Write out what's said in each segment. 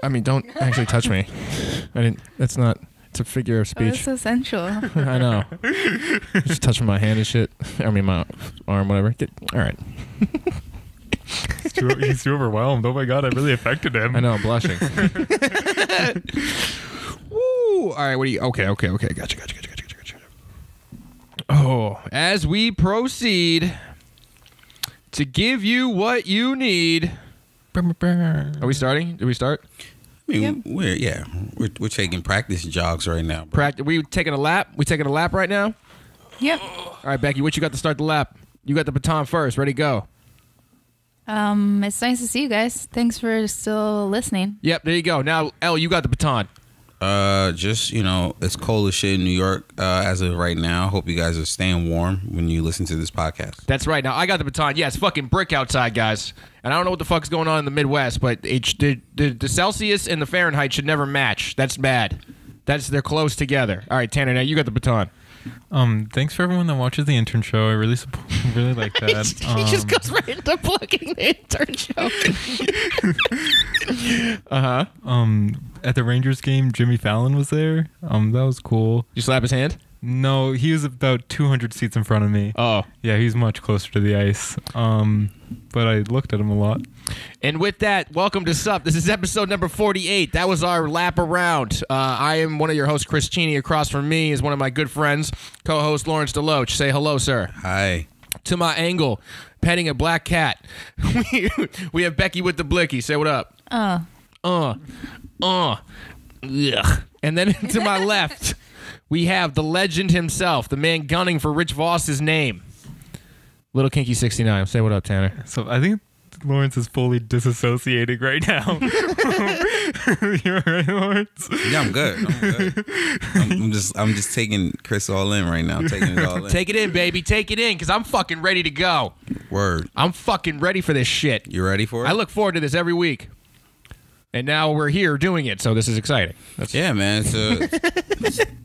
I mean, don't actually touch me. I didn't. That's not. It's a figure of speech. It's so sensual. I know. Just touching my hand and shit. I mean, my arm, whatever. All right. He's too overwhelmed. Oh my god, I really affected him. I know, I'm blushing. Woo! All right, what do you... Okay. Gotcha. Oh, as we proceed to give you what you need... Are we starting? Did we start? I mean, we're taking practice jogs right now. We taking a lap? We taking a lap right now? Yep. All right, Becky, what you got to start the lap? You got the baton first. Ready, go. It's nice to see you guys. Thanks for still listening. Yep, there you go. Now, Elle, you got the baton. Just, it's cold as shit in New York as of right now. Hope you guys are staying warm when you listen to this podcast. That's right. Now, I got the baton. Yeah, it's fucking brick outside, guys. And I don't know what the fuck's going on in the Midwest, but the Celsius and the Fahrenheit should never match. That's bad. They're close together. All right, Tanner, now you got the baton. Thanks for everyone that watches the intern show. I really really like that. He just goes right into plugging the intern show. At the Rangers game, Jimmy Fallon was there. That was cool. You slap his hand? No, he was about 200 seats in front of me. Oh. Yeah, he's much closer to the ice. But I looked at him a lot. And with that, welcome to SUP. This is episode number 48. That was our lap around. I am one of your hosts, Chris Cheney. Across from me is one of my good friends, co-host Lawrence DeLoach. Say hello, sir. Hi. To my angle, petting a black cat, we have Becky with the blicky. Say what up. Ugh. And then to my left, we have the legend himself, the man gunning for Rich Voss's name. Little Kinky 69. Say what up, Tanner. So I think Lawrence is fully disassociating right now. You're right, Lawrence? Yeah, I'm good. I'm just taking Chris all in right now. I'm taking it all in. Take it in, baby. Take it in, because I'm fucking ready to go. Word. I'm fucking ready for this shit. You ready for it? I look forward to this every week. And now we're here doing it, so this is exciting. Yeah, man. So,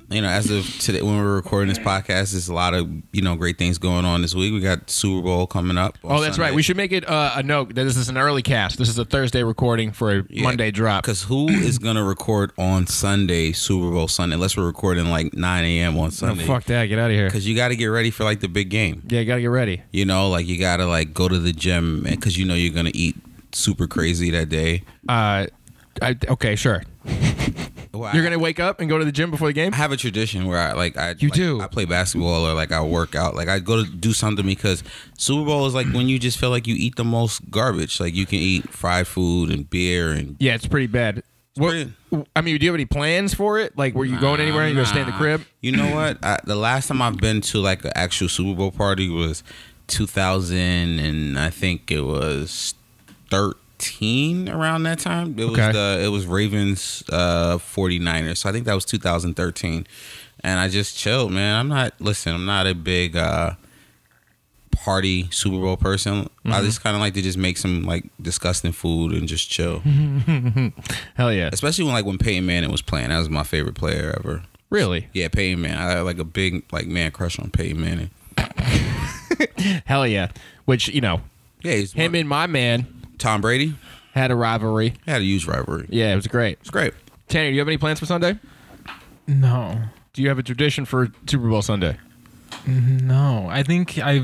as of today, when we're recording this podcast, there's a lot of, great things going on this week. We got Super Bowl coming up. Oh, that's Sunday. Right. We should make it a note that this is an early cast. This is a Thursday recording for a Monday drop. Because who is going to record on Sunday, Super Bowl Sunday, unless we're recording like 9 a.m. on Sunday? Oh, fuck that. Get out of here. Because you got to get ready for like the big game. Yeah, you got to get ready. You got to go to the gym because you're going to eat super crazy that day. Okay, sure. Well, you're gonna wake up and go to the gym before the game? I have a tradition where I play basketball or I work out. Like I go to do something because Super Bowl is like when you just feel like you eat the most garbage. Like you can eat fried food and beer and yeah, it's pretty bad. I mean, do you have any plans for it? Like, were you going anywhere? You gonna stay in the crib? You know what? The last time I've been to like an actual Super Bowl party was 2000, and I think it was 13 around that time. It was Ravens 49ers. So I think that was 2013. And I just chilled, man. I'm not a big party Super Bowl person. Mm-hmm. I just kind of like to just make some like disgusting food and just chill. Hell yeah. Especially when Peyton Manning was playing. That was my favorite player ever. Really? Yeah, Peyton Manning. I had like a big man crush on Peyton Manning. Hell yeah. Which, yeah, him and my man Tom Brady had a rivalry. Had a huge rivalry. Yeah, it was great. It's great. Tanner, do you have any plans for Sunday? No. Do you have a tradition for Super Bowl Sunday? No. I think it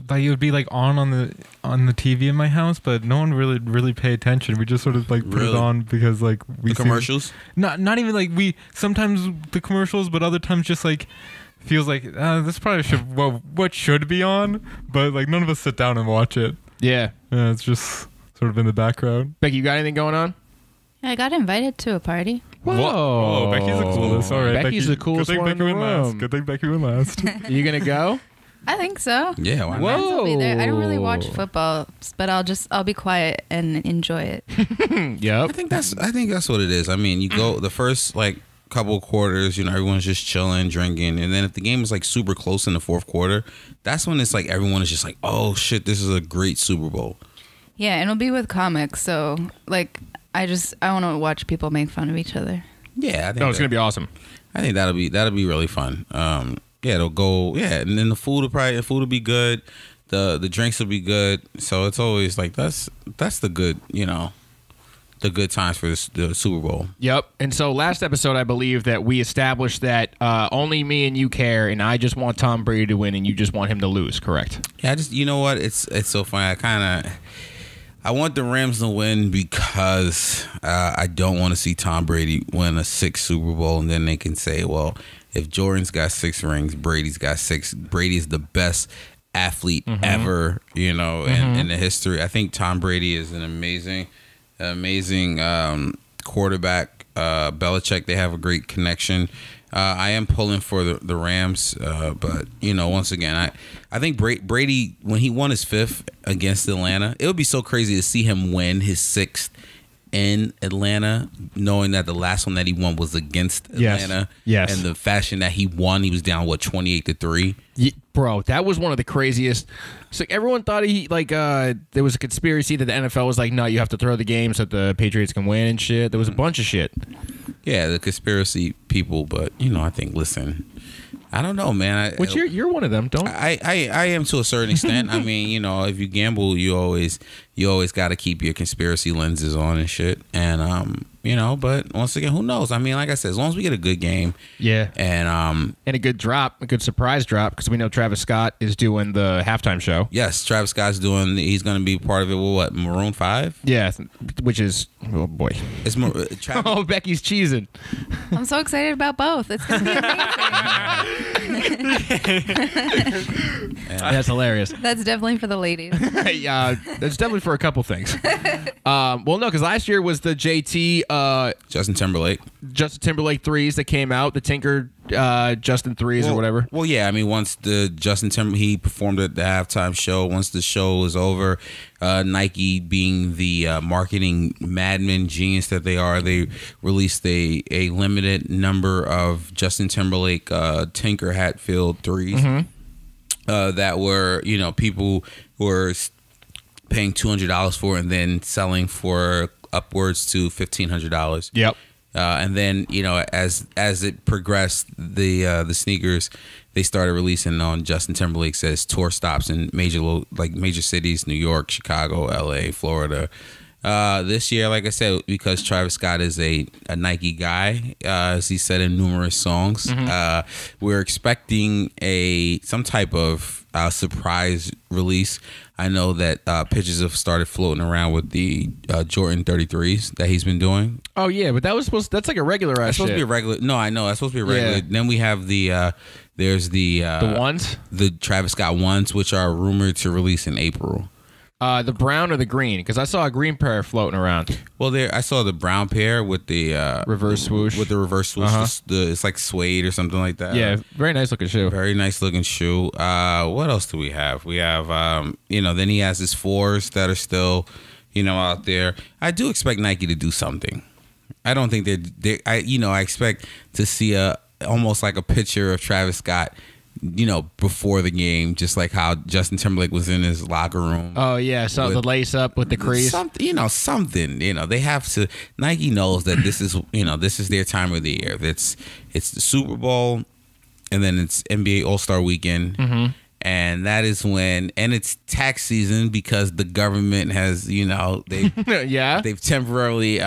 would be like on the TV in my house, but no one really pay attention. We just sort of like put it on because like we the commercials. Not even like we sometimes the commercials, but other times just like feels like this probably should what should be on, but like none of us sit down and watch it. Yeah. It's just sort of in the background. Becky, you got anything going on? I got invited to a party. Whoa. Whoa, Becky's the coolest. All right, Becky's the coolest one in the room. Good thing Becky went last. You gonna go? I think so. Yeah, why not? I'll be there. I don't really watch football, but I'll be quiet and enjoy it. Yep. I think that's what it is. I mean, you go the first like couple of quarters, everyone's just chilling, drinking, and then if the game is like super close in the fourth quarter, that's when it's like everyone is just like, oh shit, this is a great Super Bowl. Yeah, and it'll be with comics, so like I want to watch people make fun of each other. Yeah, I think it's gonna be awesome. I think that'll be really fun. Yeah, it'll go. Yeah, and then the food will be good. The drinks will be good. So it's always like that's the good, the good times for the Super Bowl. Yep. And so last episode, I believe that we established that only me and you care, and I just want Tom Brady to win, and you just want him to lose. Correct? Yeah, you know what? It's so funny. I want the Rams to win because I don't want to see Tom Brady win a 6th Super Bowl, and then they can say, well, if Jordan's got 6 rings, Brady's got 6. Brady is the best athlete ever, in the history. I think Tom Brady is an amazing quarterback. Belichick, they have a great connection. I am pulling for the Rams, but once again, I think Brady, when he won his 5th against Atlanta, it would be so crazy to see him win his 6th in Atlanta, knowing that the last one that he won was against Atlanta. Yes. And the fashion that he won, he was down 28-3. Bro, that was one of the craziest. So everyone thought there was a conspiracy that the NFL was like, no, you have to throw the game so that the Patriots can win and shit. There was a bunch of shit. Yeah, the conspiracy people, but I think, listen, I don't know, man. Which you're one of them, don't? I am to a certain extent. I mean, if you gamble, you always got to keep your conspiracy lenses on and shit. And but once again, who knows? I mean, like I said, as long as we get a good game, yeah, and a good drop, a good surprise drop, because we know Travis Scott is doing the halftime show. Yes, Travis Scott's doing. He's going to be part of it. Well, what, Maroon 5? Yeah, which is, oh boy, it's Travis. Oh, Becky's cheesing. I'm so excited about both. It's gonna be amazing. That's hilarious. That's definitely for the ladies. Yeah, that's definitely for a couple things. Well, no, because last year was the JT. Justin Timberlake 3s that came out, the Tinker Justin 3s or whatever. Well, yeah, I mean, once the Justin Timberlake, he performed at the halftime show. Once the show was over, Nike, being the marketing madmen genius that they are, they released a limited number of Justin Timberlake Tinker Hatfield 3s that were, people were paying $200 for and then selling for upwards to $1,500. Yep. And then as it progressed, the sneakers, they started releasing on Justin Timberlake says tour stops in major cities: New York, Chicago, LA, Florida. This year, like I said, because Travis Scott is a Nike guy, as he said in numerous songs, we're expecting some type of surprise release. I know that pictures have started floating around with the Jordan 33s that he's been doing. Oh yeah, but that's like a regular ass shit. Supposed to be a regular. No, I know that's supposed to be a regular. Yeah. Then we have there's the ones, the Travis Scott ones, which are rumored to release in April. The brown or the green? Because I saw a green pair floating around. Well, I saw the brown pair with the reverse swoosh. With the reverse swoosh, it's like suede or something like that. Yeah, very nice looking shoe. Very nice looking shoe. What else do we have? We have then he has his 4s that are still out there. I do expect Nike to do something. I don't think I expect to see almost like a picture of Travis Scott, before the game, just like how Justin Timberlake was in his locker room. Oh yeah, so the lace up with the crease. Something. They have to. Nike knows that this is their time of the year. It's the Super Bowl, and then it's NBA All-Star Weekend. And that is when, and it's tax season because the government has, they've temporarily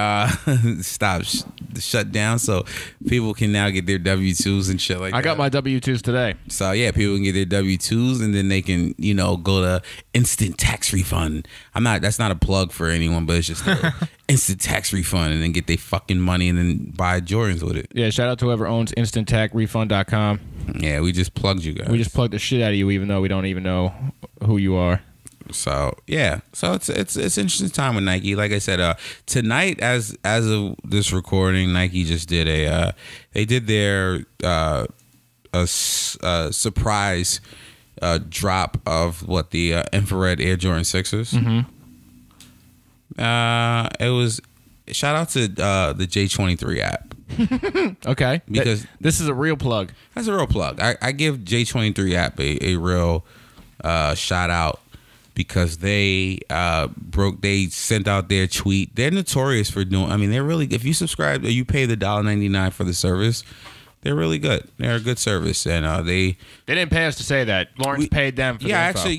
shut down, so people can now get their W-2s and shit like that. I got my W-2s today. So yeah, people can get their W-2s and then they can, go to instant tax refund. That's not a plug for anyone, but it's just instant tax refund and then get their fucking money and then buy Jordans with it. Yeah, shout out to whoever owns instanttaxrefund.com. Yeah, we just plugged you guys. We just plugged the shit out of you, even though we don't even know who you are. So yeah, so it's interesting time with Nike. Like I said, tonight as of this recording, Nike just did they did their surprise drop of what the infrared Air Jordan 6s. It was shout out to the J23 app. Okay, because this is a real plug. That's a real plug. I give J23 app a real shout out because they sent out their tweet. They're notorious for doing. I mean, they're really. If you subscribe or you pay the $1.99 for the service, they're really good. They're a good service, and they didn't pay us to say that. Lawrence paid them for the info. Actually.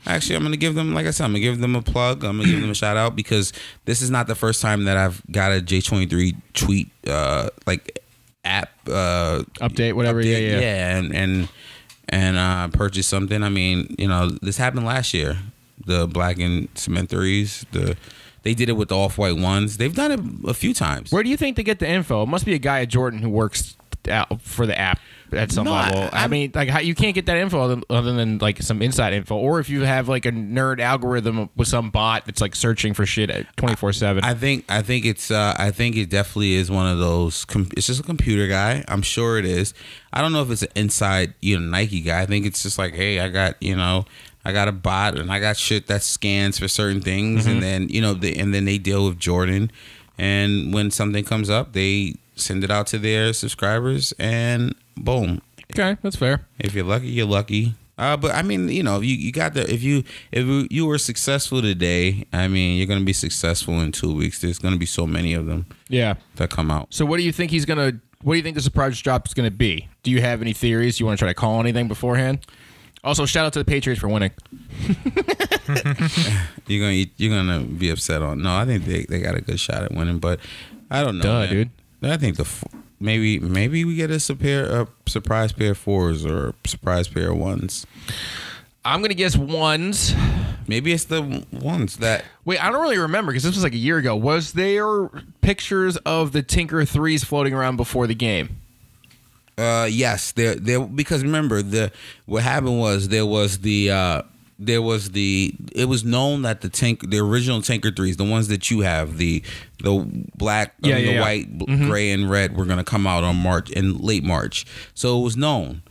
Actually, I'm gonna give them, like I said, I'm gonna give them a plug. I'm gonna give them a shout out because this is not the first time that I've got a J23 tweet like app update, whatever. Update. Yeah. And purchase something. I mean, you know, this happened last year. The black and cement threes. They did it with the off-white ones. They've done it a few times. Where do you think they get the info? It must be a guy at Jordan who works out for the app at some level. I mean, like, you can't get that info other than like some inside info, or if you have like a nerd algorithm with some bot that's like searching for shit at 24/7. I think it definitely is one of those. It's just a computer guy. I'm sure it is. I don't know if it's an inside Nike guy. I think it's just like, hey, I got a bot and I got shit that scans for certain things, and then then they deal with Jordan, and when something comes up, they send it out to their subscribers, and boom. Okay, that's fair. If you're lucky, you're lucky. But I mean, you got the if you were successful today, I mean, you're gonna be successful in 2 weeks. There's gonna be so many of them. Yeah, that come out. So what do you think What do you think the surprise drop is gonna be? Do you have any theories? You want to try to call anything beforehand? Also, shout out to the Patriots for winning. You're gonna be upset on. No, I think they got a good shot at winning, but I don't know, dude. I think maybe we get a surprise pair of fours or a surprise pair of ones. I'm gonna guess ones. Maybe it's the ones that. Wait, I don't really remember because this was like a year ago. Was there pictures of the Tinker threes floating around before the game? Yes, there because remember what happened was it was known that the original Tinker threes, the ones that you have, the black, white, gray, and red were gonna come out in late March. So it was known.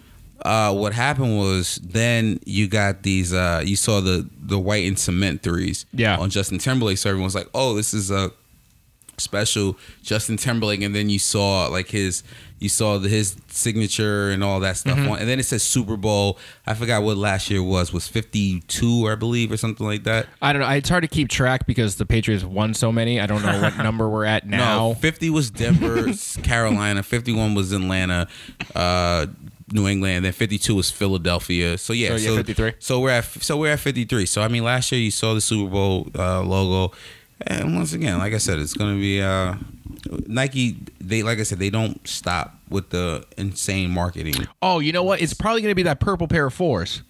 What happened was then you got these. You saw the white and cement threes on Justin Timberlake. So everyone's like, oh, this is a special Justin Timberlake, and then you saw his signature and all that stuff on, and then it says Super Bowl. I forgot what last year was 52, I believe, or something like that. I don't know. It's hard to keep track because the Patriots won so many. I don't know what number we're at now. No, 50 was Denver, Carolina. 51 was Atlanta, New England, and then 52 was Philadelphia. So 53. So we're at 53. So I mean, last year you saw the Super Bowl logo. And once again, like I said, it's going to be Nike. They don't stop with the insane marketing. Oh, you know what? It's probably going to be that purple pair of fours.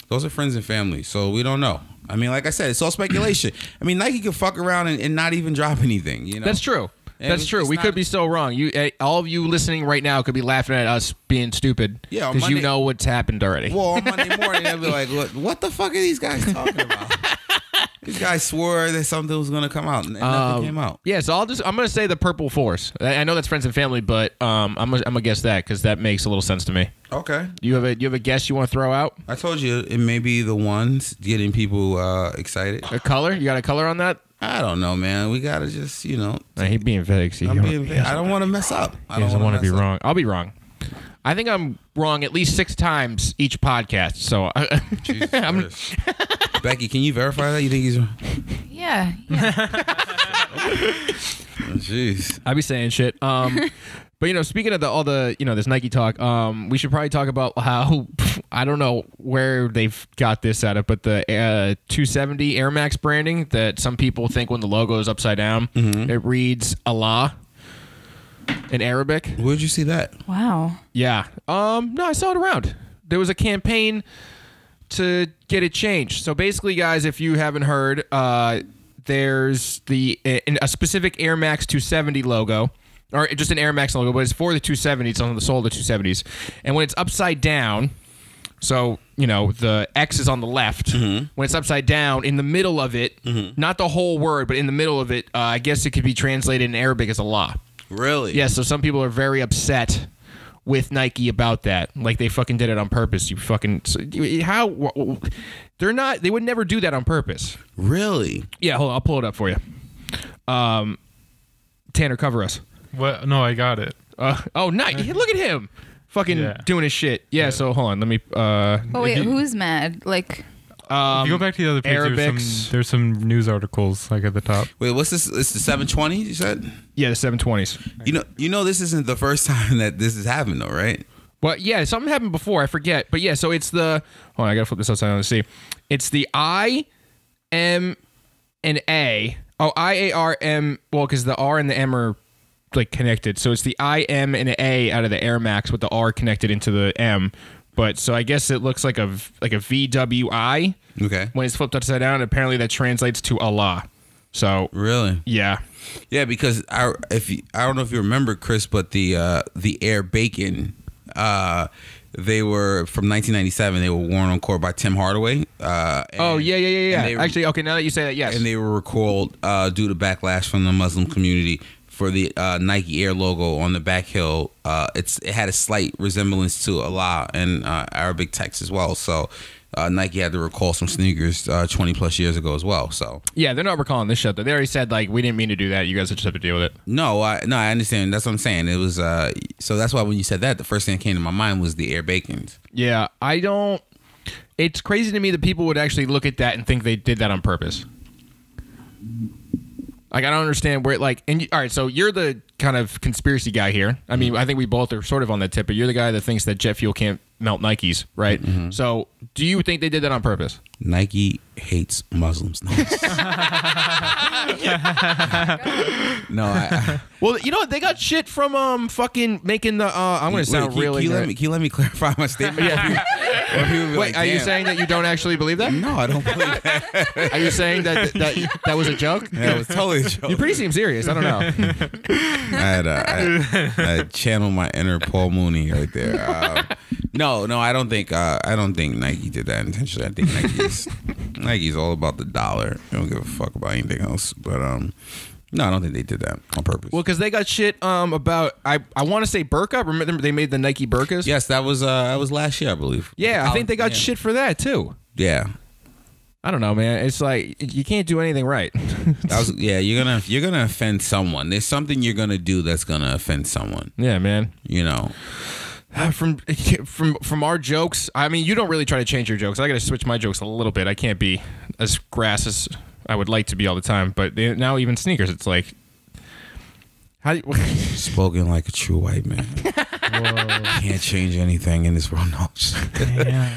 Those are friends and family, so we don't know. I mean, like I said, it's all speculation. I mean, Nike could fuck around and not even drop anything. That's true. That's true. We could be so wrong. All of you listening right now could be laughing at us being stupid. Yeah, because you know what's happened already. Well, on Monday morning, they'll be like, "What the fuck are these guys talking about?" These guys swore that something was going to come out, and nothing came out. Yeah, so I'm going to say the purple force. I know that's friends and family, but I'm gonna guess that because that makes a little sense to me. Okay. You have a guess you want to throw out? I told you it may be the ones getting people excited. A color? You got a color on that? I don't know, man. We gotta just, He's being vague. So I'm being vague. I don't want to mess up. I don't want to be wrong. I'll be wrong. I think I'm wrong at least 6 times each podcast. So, Jesus Becky, can you verify that? You think he's wrong? Yeah. Jeez. I be saying shit. But speaking of all the this Nike talk, we should probably talk about how I don't know where they've got this out of, but the 270 Air Max branding that some people think when the logo is upside down, it reads Allah in Arabic. Where'd you see that? Wow. Yeah. No, I saw it around. There was a campaign to get it changed. So basically, guys, if you haven't heard, there's a specific Air Max 270 logo. Or just an Air Max logo, but it's for the 270s. It's on the sole of the 270s. And when it's upside down, so, the X is on the left. When it's upside down, in the middle of it, not the whole word, but in the middle of it, I guess it could be translated in Arabic as Allah. Really? Yeah, so some people are very upset with Nike about that. Like, they fucking did it on purpose. You fucking... How... They're not... They would never do that on purpose. Really? Yeah, hold on. I'll pull it up for you. Tanner, cover us. What? No, I got it. Oh, nice. Look at him. Fucking doing his shit. Yeah, so hold on. Let me... oh, wait. Who's mad? Like... if you go back to the other page, there's some news articles at the top. Wait, what's this? It's the 720, you said? Yeah, the 720s. You know this isn't the first time that this has happened, though, right? Well, yeah, something happened before. I forget. But yeah, so it's the... Hold on, I got to flip this upside down to see. It's the I, M, and A. Oh, I, A, R, M. Well, because the R and the M are like connected. So it's the I, M, and A out of the Air Max with the R connected into the M. But so I guess it looks like a VWI. Okay. When it's flipped upside down, apparently that translates to Allah. So really, yeah, because I don't know if you remember, Chris, but the Air Bacon, they were from 1997. They were worn on court by Tim Hardaway. Yeah. Actually, okay, now that you say that, yes. And they were recalled due to backlash from the Muslim community for the Nike Air logo on the back heel. It had a slight resemblance to Allah and Arabic text as well. So Nike had to recall some sneakers 20 plus years ago as well. So yeah, they're not recalling this shit though. They already said like we didn't mean to do that. You guys just have to deal with it. No, I understand. That's what I'm saying. It was so that's why when you said that, the first thing that came to my mind was the Air Bacons. Yeah, I don't. It's crazy to me that people would actually look at that and think they did that on purpose. Like, I don't understand where, like, all right, so you're the kind of conspiracy guy here. I mean, I think we both are sort of on that tip, but you're the guy that thinks that jet fuel can't melt Nikes, right? Mm-hmm. So, do you think they did that on purpose? Nike hates Muslims. No, well, you know what? They got shit from fucking making the. I'm going to sound really. Can you let me clarify my statement? Wait, like, are you saying that you don't actually believe that? No, I don't believe that. Are you saying that was a joke? Yeah, it was totally a joke. You pretty seem serious. I don't know. I channeled my inner Paul Mooney right there. No, I don't think Nike did that intentionally. I think Nike's all about the dollar. They don't give a fuck about anything else. But no, I don't think they did that on purpose. Well, because they got shit about I want to say burqa. Remember they made the Nike burqas? Yes, that was last year, I believe. Yeah, I think they got shit for that too. Yeah. I don't know, man. It's like you can't do anything right. You're gonna offend someone. There's something you're gonna do that's gonna offend someone. Yeah, man. You know. From our jokes, I mean, you don't really try to change your jokes. I got to switch my jokes a little bit. I can't be as crass as I would like to be all the time. But now even sneakers, it's like, how do you, spoken like a true white man. Whoa. Can't change anything in this world. No.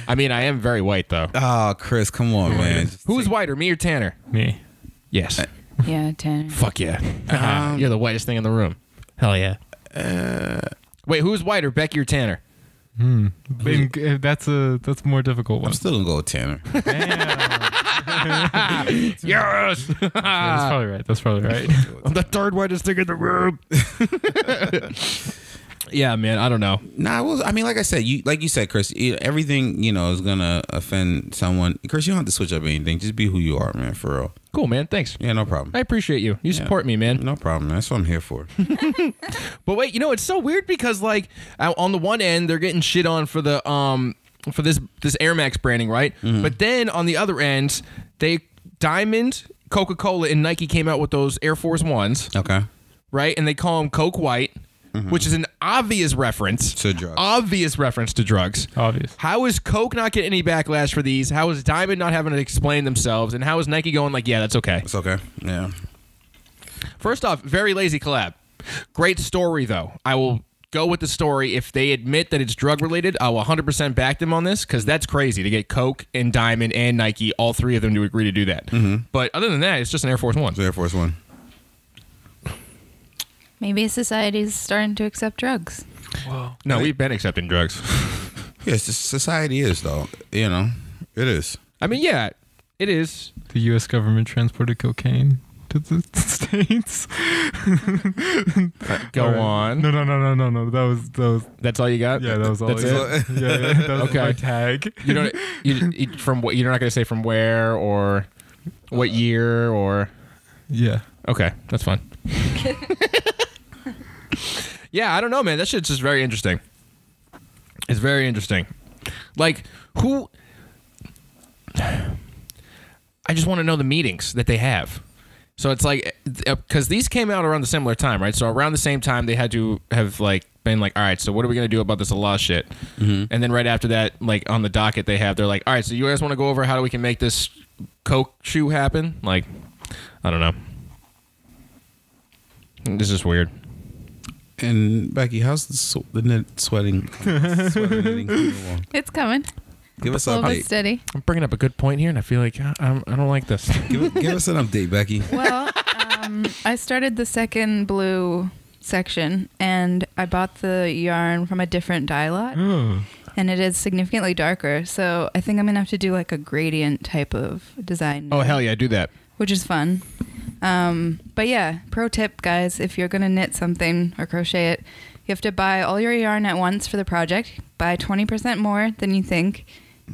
I mean, I am very white though. Oh, Chris, come on, man. Who's whiter, me or Tanner? Me. Yes. Yeah, Tanner. Fuck yeah. You're the whitest thing in the room. Hell yeah. Wait, who's whiter, Becky or Tanner? That's a more difficult one. I'm still gonna go with Tanner. Yes. That's probably right. I'm the third whitest thing in the room. Yeah, man. I don't know. Nah, I mean, like I said, you said, Chris. Everything is gonna offend someone. Chris, you don't have to switch up anything. Just be who you are, man. For real. Cool, man. Thanks. Yeah, no problem. I appreciate you. You support me, man. No problem, man. That's what I'm here for. But wait, it's so weird because like on the one end they're getting shit on for the for this Air Max branding, right? Mm-hmm. But then on the other end, Diamond, Coca-Cola, and Nike came out with those Air Force Ones. Okay. Right, and they call them Coke White. Mm-hmm. Which is an obvious reference to drugs. Obvious reference to drugs. Obvious. How is Coke not getting any backlash for these? How is Diamond not having to explain themselves? And how is Nike going like, yeah, that's okay? It's okay. Yeah. First off, very lazy collab. Great story, though. I will go with the story. If they admit that it's drug related, I will 100% back them on this because that's crazy to get Coke and Diamond and Nike, all three of them to agree to do that. Mm-hmm. But other than that, it's just an Air Force One. It's Air Force One. Maybe society's starting to accept drugs. Whoa. No, we've been accepting drugs. Yes, society is, though. It is. I mean, yeah, it is. The U.S. government transported cocaine to the States. Go on. No. That was. That's all you got? Yeah, that was all. That's it? Yeah, that was okay. my tag. From what? You're not gonna say from where or what year or? Yeah. Okay, that's fine. Yeah, I don't know, man. That shit's just very interesting. It's very interesting. Like, who... I just want to know the meetings that they have. So it's like... Because these came out around the similar time, right? So around the same time, they had to have, like, been like, all right, so what are we going to do about this Allah shit? Mm-hmm. And then right after that, like, on the docket they're like, all right, so you guys want to go over how we can make this Coke shoe happen? Like, I don't know. This is weird. And Becky, how's the knit sweating? Sweater knitting coming along? It's coming. Give us A an little bit update. steady. I'm bringing up a good point here, and I feel like I don't like this. Give us an update, Becky. Well, I started the second blue section, and I bought the yarn from a different dye lot, and it is significantly darker. So I think I'm gonna have to do like a gradient type of design. Oh hell yeah, do that. Which is fun. But yeah, pro tip, guys, if you're going to knit something or crochet it, you have to buy all your yarn at once for the project. Buy 20% more than you think,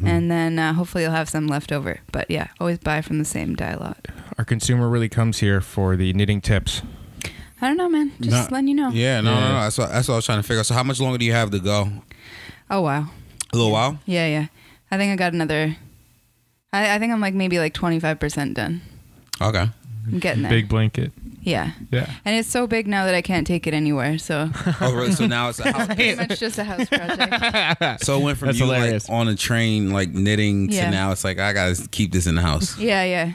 and then hopefully you'll have some left over. But yeah, always buy from the same dye lot. Our consumer really comes here for the knitting tips. I don't know, man. Just letting you know. Yeah, no. That's what I was trying to figure out. So how much longer do you have to go? Oh, wow. A little while? Yeah. I think I got another... I think I'm maybe 25% done. Okay. I'm getting there. Big blanket. Yeah. Yeah. And it's so big now that I can't take it anywhere, so... Oh, really? So now it's a house. Pretty much just a house project. So it went from That's you hilarious. on a train knitting Yeah. to now it's I gotta keep this in the house. Yeah.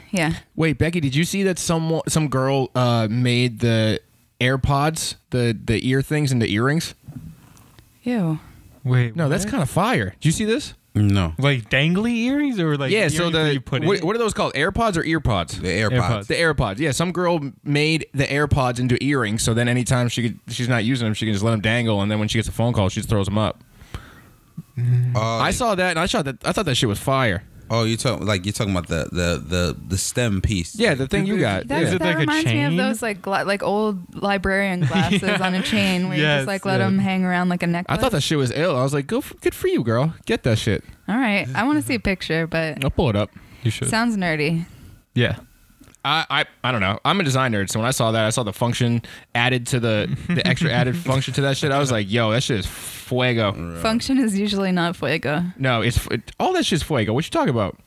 Wait, Becky, did you see that some girl made the AirPods, the ear things into earrings? Ew. Wait. No, that's kind of fire. Did you see this? No. like dangly earrings or like Yeah, so earrings that the you put what, in? what are those called? AirPods or earpods? The AirPods. The AirPods. Yeah, some girl made the AirPods into earrings, so then anytime she's not using them, she can just let them dangle, and then when she gets a phone call, she just throws them up. I saw that, and I thought that shit was fire. Oh, you're talking about the stem piece. Yeah, the thing you got. That, Is it that like a reminds me of chain? those like old librarian glasses on a chain where you Yes, just let yeah. them hang around like a necklace. I thought that shit was ill. I was like, good for you, girl. Get that shit. All right, I want to see a picture, but I'll pull it up. You should. sounds nerdy. Yeah. I don't know. I'm a design nerd, so when I saw that, I saw the function added to the extra added function to that shit. I was like, yo, that shit is fuego. Function is usually not fuego. No, all that shit's fuego. What you talking about?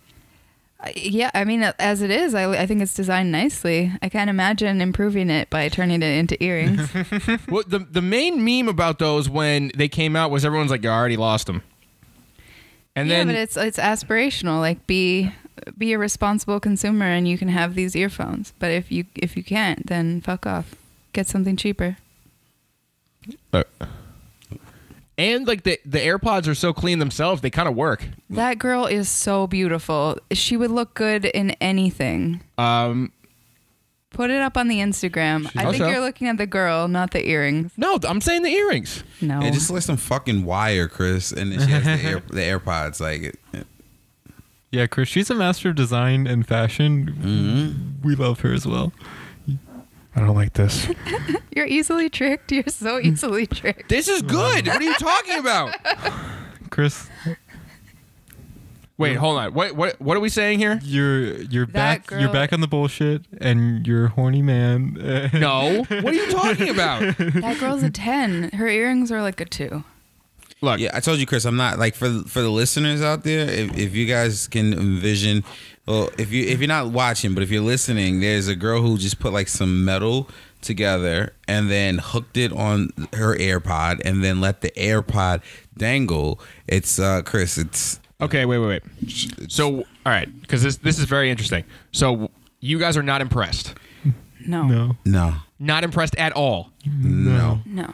Yeah, I mean, as it is, I think it's designed nicely. I can't imagine improving it by turning it into earrings. Well, the main meme about those when they came out was everyone's like, you already lost them. And yeah, then but it's aspirational. Like, be a responsible consumer, and you can have these earphones. But if you can't, then fuck off. Get something cheaper. and like the AirPods are so clean themselves, they kind of work. That girl is so beautiful. She would look good in anything. Put it up on the Instagram. I think Also- you're looking at the girl, not the earrings. No, I'm saying the earrings. No. It just like some fucking wire, Chris, and then she has the AirPods. Yeah, Chris, she's a master of design and fashion. Mm-hmm. We love her as well. I don't like this. You're easily tricked. You're so easily tricked. This is good. What are you talking about? Chris, Wait, hold on. What are we saying here? you're That back. You're girl- back on the bullshit, and you're a horny man. No. What are you talking about? That girl's a 10. Her earrings are like a 2. Look. Yeah, I told you, Chris. I'm not for the listeners out there. If you guys can envision, well, if you're not watching, but if you're listening, there's a girl who just put like some metal together and then hooked it on her AirPod and then let the AirPod dangle. It's Chris. It's Okay, wait. So, all right, because this is very interesting. So, you guys are not impressed. No. No. Not impressed at all. no. No.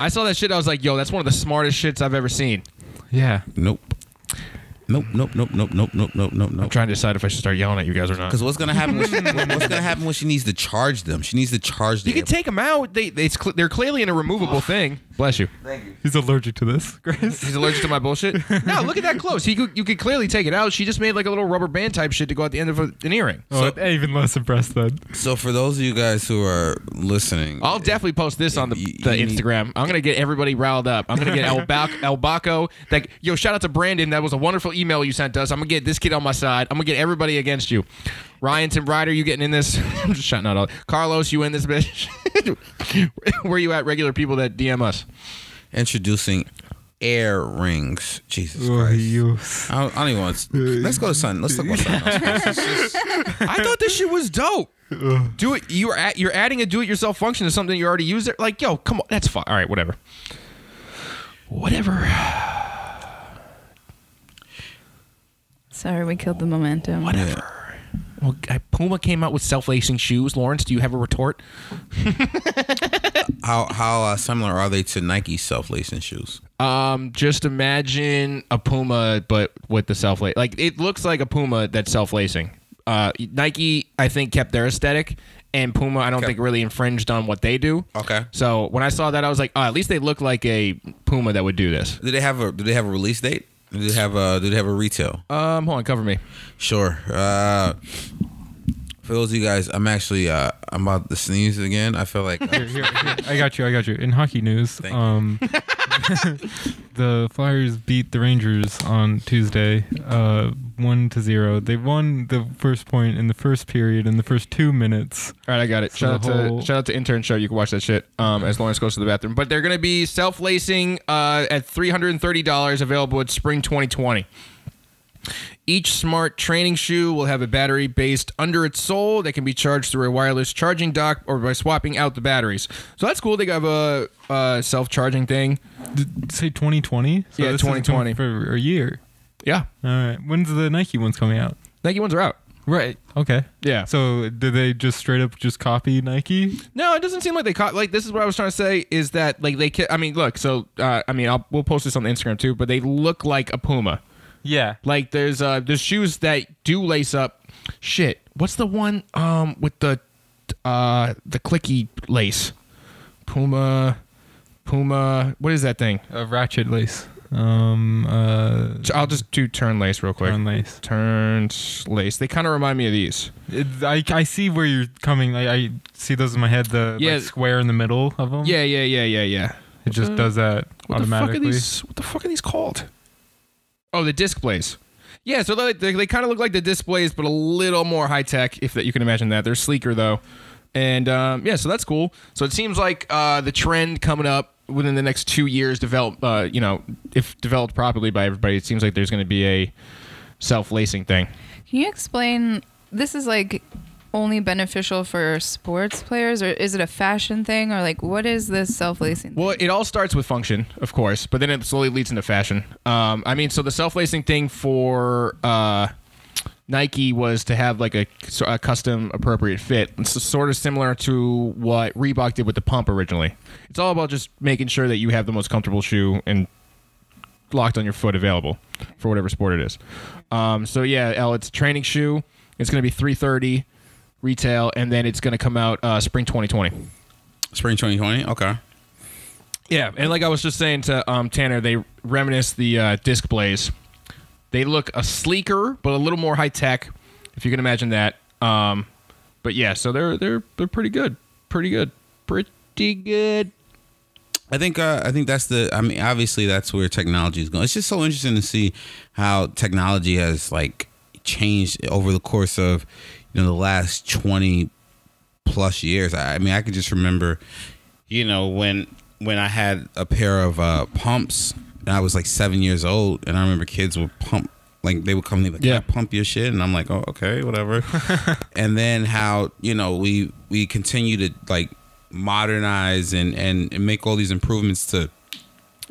I saw that shit. I was like, yo, that's one of the smartest shits I've ever seen. Yeah. Nope. I'm Trying to decide if I should start yelling at you guys or not. Because what's gonna happen? What's gonna happen when she needs to charge them? She needs to charge the You can take them out. They're clearly in a removable thing. Bless you. He's allergic to this, Chris. He's allergic to my bullshit. No, look at that close. You could clearly take it out. She just made like a little rubber band type shit to go at the end of an earring. Oh, even less impressed then. So for those of you guys who are listening, I'll definitely post this on the You need- Instagram. I'm gonna get everybody riled up. I'm gonna get El Baco. Like, yo, shout out to Brandon. That was a wonderful email you sent us. I'm gonna get this kid on my side. I'm gonna get everybody against you. Ryan, Tim Ryder, you getting in this? I'm just shouting out all. Carlos, you in this bitch? Where you at? Regular people that DM us. introducing ear rings. Jesus Oh, Christ. you. I don't even want to. Let's go to something. Let's talk about something else. It's just- I thought this shit was dope. Do it. You're adding a do-it-yourself function to something you already use. There. Like, yo, come on, that's fine. All right, whatever. Sorry, we killed the momentum. Whatever. Well, Puma came out with self-lacing shoes. Lawrence, do you have a retort? How similar are they to Nike's self-lacing shoes? Just imagine a Puma, but with the self-lace. Like, it looks like a Puma that's self-lacing. Nike, I think, kept their aesthetic, and Puma, I don't think really infringed on what they do. Okay. So when I saw that, I was like, oh, at least they look like a Puma that would do this. Do they have a release date? Do they have a retail? Hold on, cover me. Sure. For those of you guys, I'm actually I'm about to sneeze again. I feel like Here. I got you. In hockey news, the Flyers beat the Rangers on Tuesday, 1-0. They won the first point in the first period in the first 2 minutes. All right, I got it. So Shout out to Intern Show. You can watch that shit as Lawrence goes to the bathroom. But they're going to be self-lacing at $330, available at spring 2020. Each smart training shoe will have a battery based under its sole that can be charged through a wireless charging dock or by swapping out the batteries. So that's cool. They have a self-charging thing. Say 2020? So yeah, 2020. For a year. Yeah. All right. When's the Nike ones coming out? Nike ones are out. Right. Okay. Yeah. So did they just straight up just copy Nike? No, it doesn't seem like they caught. Like, this is what I was trying to say is that, like, I mean, look, so, we'll post this on the Instagram too, but they look like a Puma. Yeah. Like, there's shoes that do lace up. Shit. What's the one with the clicky lace? Puma. What is that thing? A ratchet lace. I'll just do turn lace real quick. Turned lace. They kind of remind me of these. I see where you're coming. I see those in my head. The like, square in the middle of them. Yeah. It just does that automatically. What the fuck are these called? Oh, the disc plays. Yeah, so they kind of look like the displays, but a little more high tech, if that you can imagine that. They're sleeker though, and so that's cool. So it seems like the trend coming up within the next 2 years, if developed properly by everybody, it seems like there's going to be a self-lacing thing. Can you explain? This is like only beneficial for sports players, or is it a fashion thing, or like what is this self-lacing thing? Well, it all starts with function, of course, but then it slowly leads into fashion. So the self-lacing thing for Nike was to have like a custom appropriate fit. It's sort of similar to what Reebok did with the pump originally. It's all about just making sure that you have the most comfortable shoe and locked on your foot available for whatever sport it is. It's a training shoe. It's going to be $330 retail, and then it's going to come out spring 2020. Spring 2020? Okay. Yeah, and like I was just saying to Tanner, they reminisce the disc blaze. They look sleeker, but a little more high tech, if you can imagine that. But yeah, so they're pretty good. Pretty good. I think that's obviously that's where technology is going. It's just so interesting to see how technology has like changed over the course of the last 20 plus years. I mean, I could just remember, when I had a pair of pumps and I was like 7 years old, and I remember kids would pump, like they would come to me like, "Can I pump your shit?" And I'm like, "Oh, okay, whatever." And then how we continue to like modernize and make all these improvements to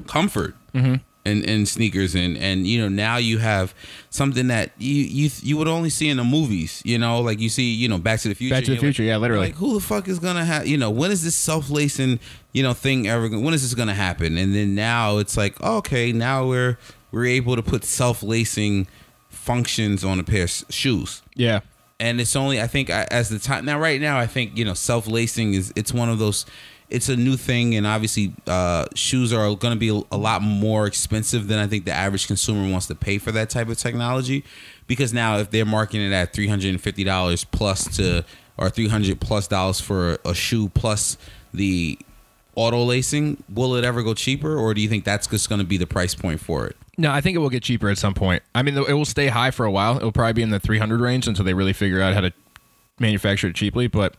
comfort. Mm-hmm. And sneakers and now you have something that you would only see in the movies, like you see Back to the Future. Back to the Future, yeah, literally. Like, who the fuck is gonna have when is this self-lacing thing ever when is this gonna happen? And then now it's like, okay, now we're able to put self-lacing functions on a pair of shoes. Yeah. And it's only, I think, as the time now right now I think self-lacing it's one of those. It's a new thing, and obviously shoes are going to be a lot more expensive than I think the average consumer wants to pay for that type of technology. Because now if they're marketing it at $350 plus or $300+ for a shoe plus the auto lacing, will it ever go cheaper, or do you think that's just going to be the price point for it? No, I think it will get cheaper at some point. I mean, it will stay high for a while. It will probably be in the 300 range until they really figure out how to manufacture it cheaply, but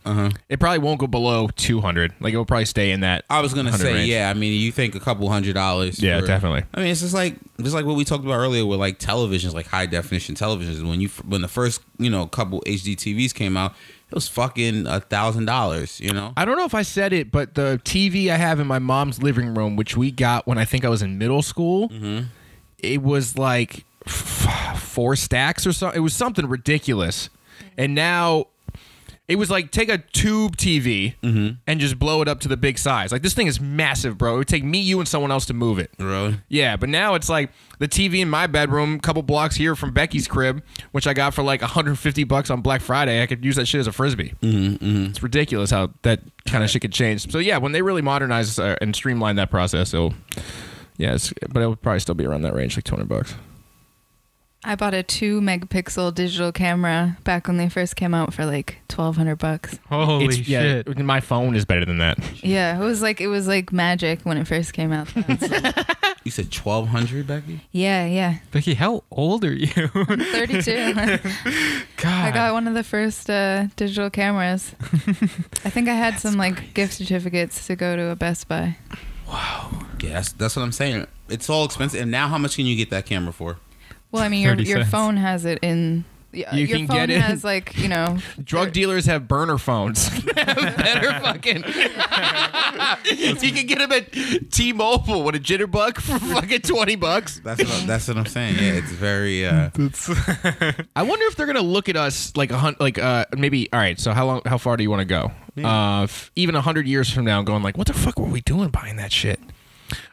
it probably won't go below 200. Like, it will probably stay in that. I was gonna say range. Yeah. I mean, you think a couple $100? Yeah, definitely. I mean, it's just like what we talked about earlier with like televisions, like high definition televisions. When the first couple HD TVs came out, it was fucking $1,000. I don't know if I said it, but the TV I have in my mom's living room, which we got when I think I was in middle school, it was like 4 stacks or something. It was something ridiculous. And now it was like take a tube TV and just blow it up to the big size. Like this thing is massive, bro. It would take me, you, and someone else to move it. Really? Yeah, but now it's like the TV in my bedroom, a couple blocks here from Becky's crib, which I got for like $150 on Black Friday. I could use that shit as a frisbee. It's ridiculous how that kind of shit could change. So yeah, when they really modernize and streamline that process, it'll but it would probably still be around that range, like $200. I bought a 2-megapixel digital camera back when they first came out for like $1,200. Holy shit! Yeah, my phone is better than that. Yeah, it was like magic when it first came out. You said 1,200, Becky? Yeah. Becky, how old are you? I'm 32. God. I got one of the first digital cameras. I think I had some like gift certificates to go to a Best Buy. Wow. Yeah, that's what I'm saying. It's all expensive. And now, how much can you get that camber for? Well, I mean, your phone has it in. You your can phone get it. has like, you know. Drug dealers have burner phones. Better fucking. You can get them at T-Mobile with a jitterbug for fucking $20. That's what I'm saying. Yeah, it's very. I wonder if they're gonna look at us like maybe. All right, so how far do you want to go? Even 100 years from now, going like, what the fuck were we doing buying that shit?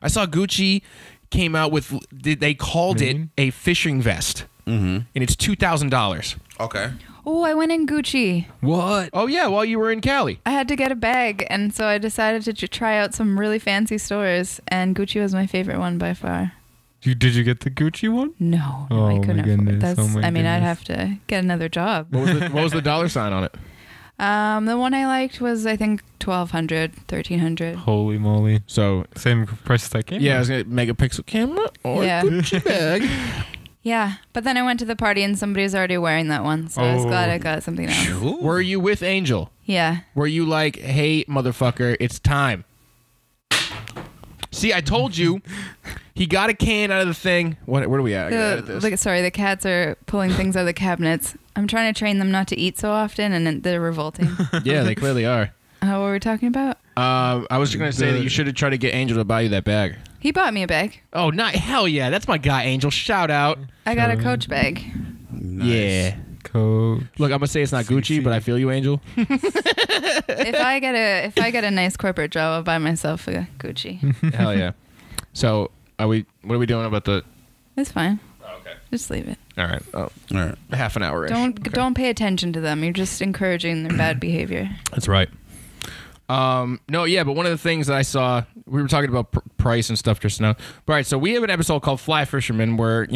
I saw Gucci came out with, they called it a fishing vest, and it's $2,000. Okay. Oh, I went in Gucci. What? Oh yeah, while you were in Cali. I had to get a bag, and so I decided to try out some really fancy stores, and Gucci was my favorite one by far. Did you get the Gucci one? No, Oh, I my couldn't afford it. goodness. Oh, my I'd goodness. have to get another job. What was the dollar sign on it? The one I liked was, I think, $1,200, $1,300. Holy moly! So Same price as that camera? yeah, I was gonna megapixel camera or Yeah. Gucci bag. Yeah, but then I went to the party and somebody was already wearing that one, so I was glad I got something else. Ooh. Were you with Angel? Yeah. Were you like, hey, motherfucker, it's time? See, I told you. He got a can out of the thing. Where are we at? I gotta edit this. The cats are pulling things out of the cabinets. I'm trying to train them not to eat so often, and they're revolting. Yeah, they clearly are. What were we talking about? I was just going to say that you should have tried to get Angel to buy you that bag. He bought me a bag. Oh, not hell yeah. That's my guy, Angel. Shout out. I got a Coach bag. Nice. Yeah. Coach. Look, I'm going to say it's not Gucci, but I feel you, Angel. If I get a nice corporate job, I'll buy myself a Gucci. Hell yeah. So, what are we doing about the... It's fine. Oh, okay. Just leave it. All right. Oh, All right. half an hour. Don't pay attention to them. You're just encouraging their bad behavior. That's right. No, yeah, but one of the things that I saw, we were talking about price and stuff just now. But, all right, so we have an episode called Fly Fisherman where,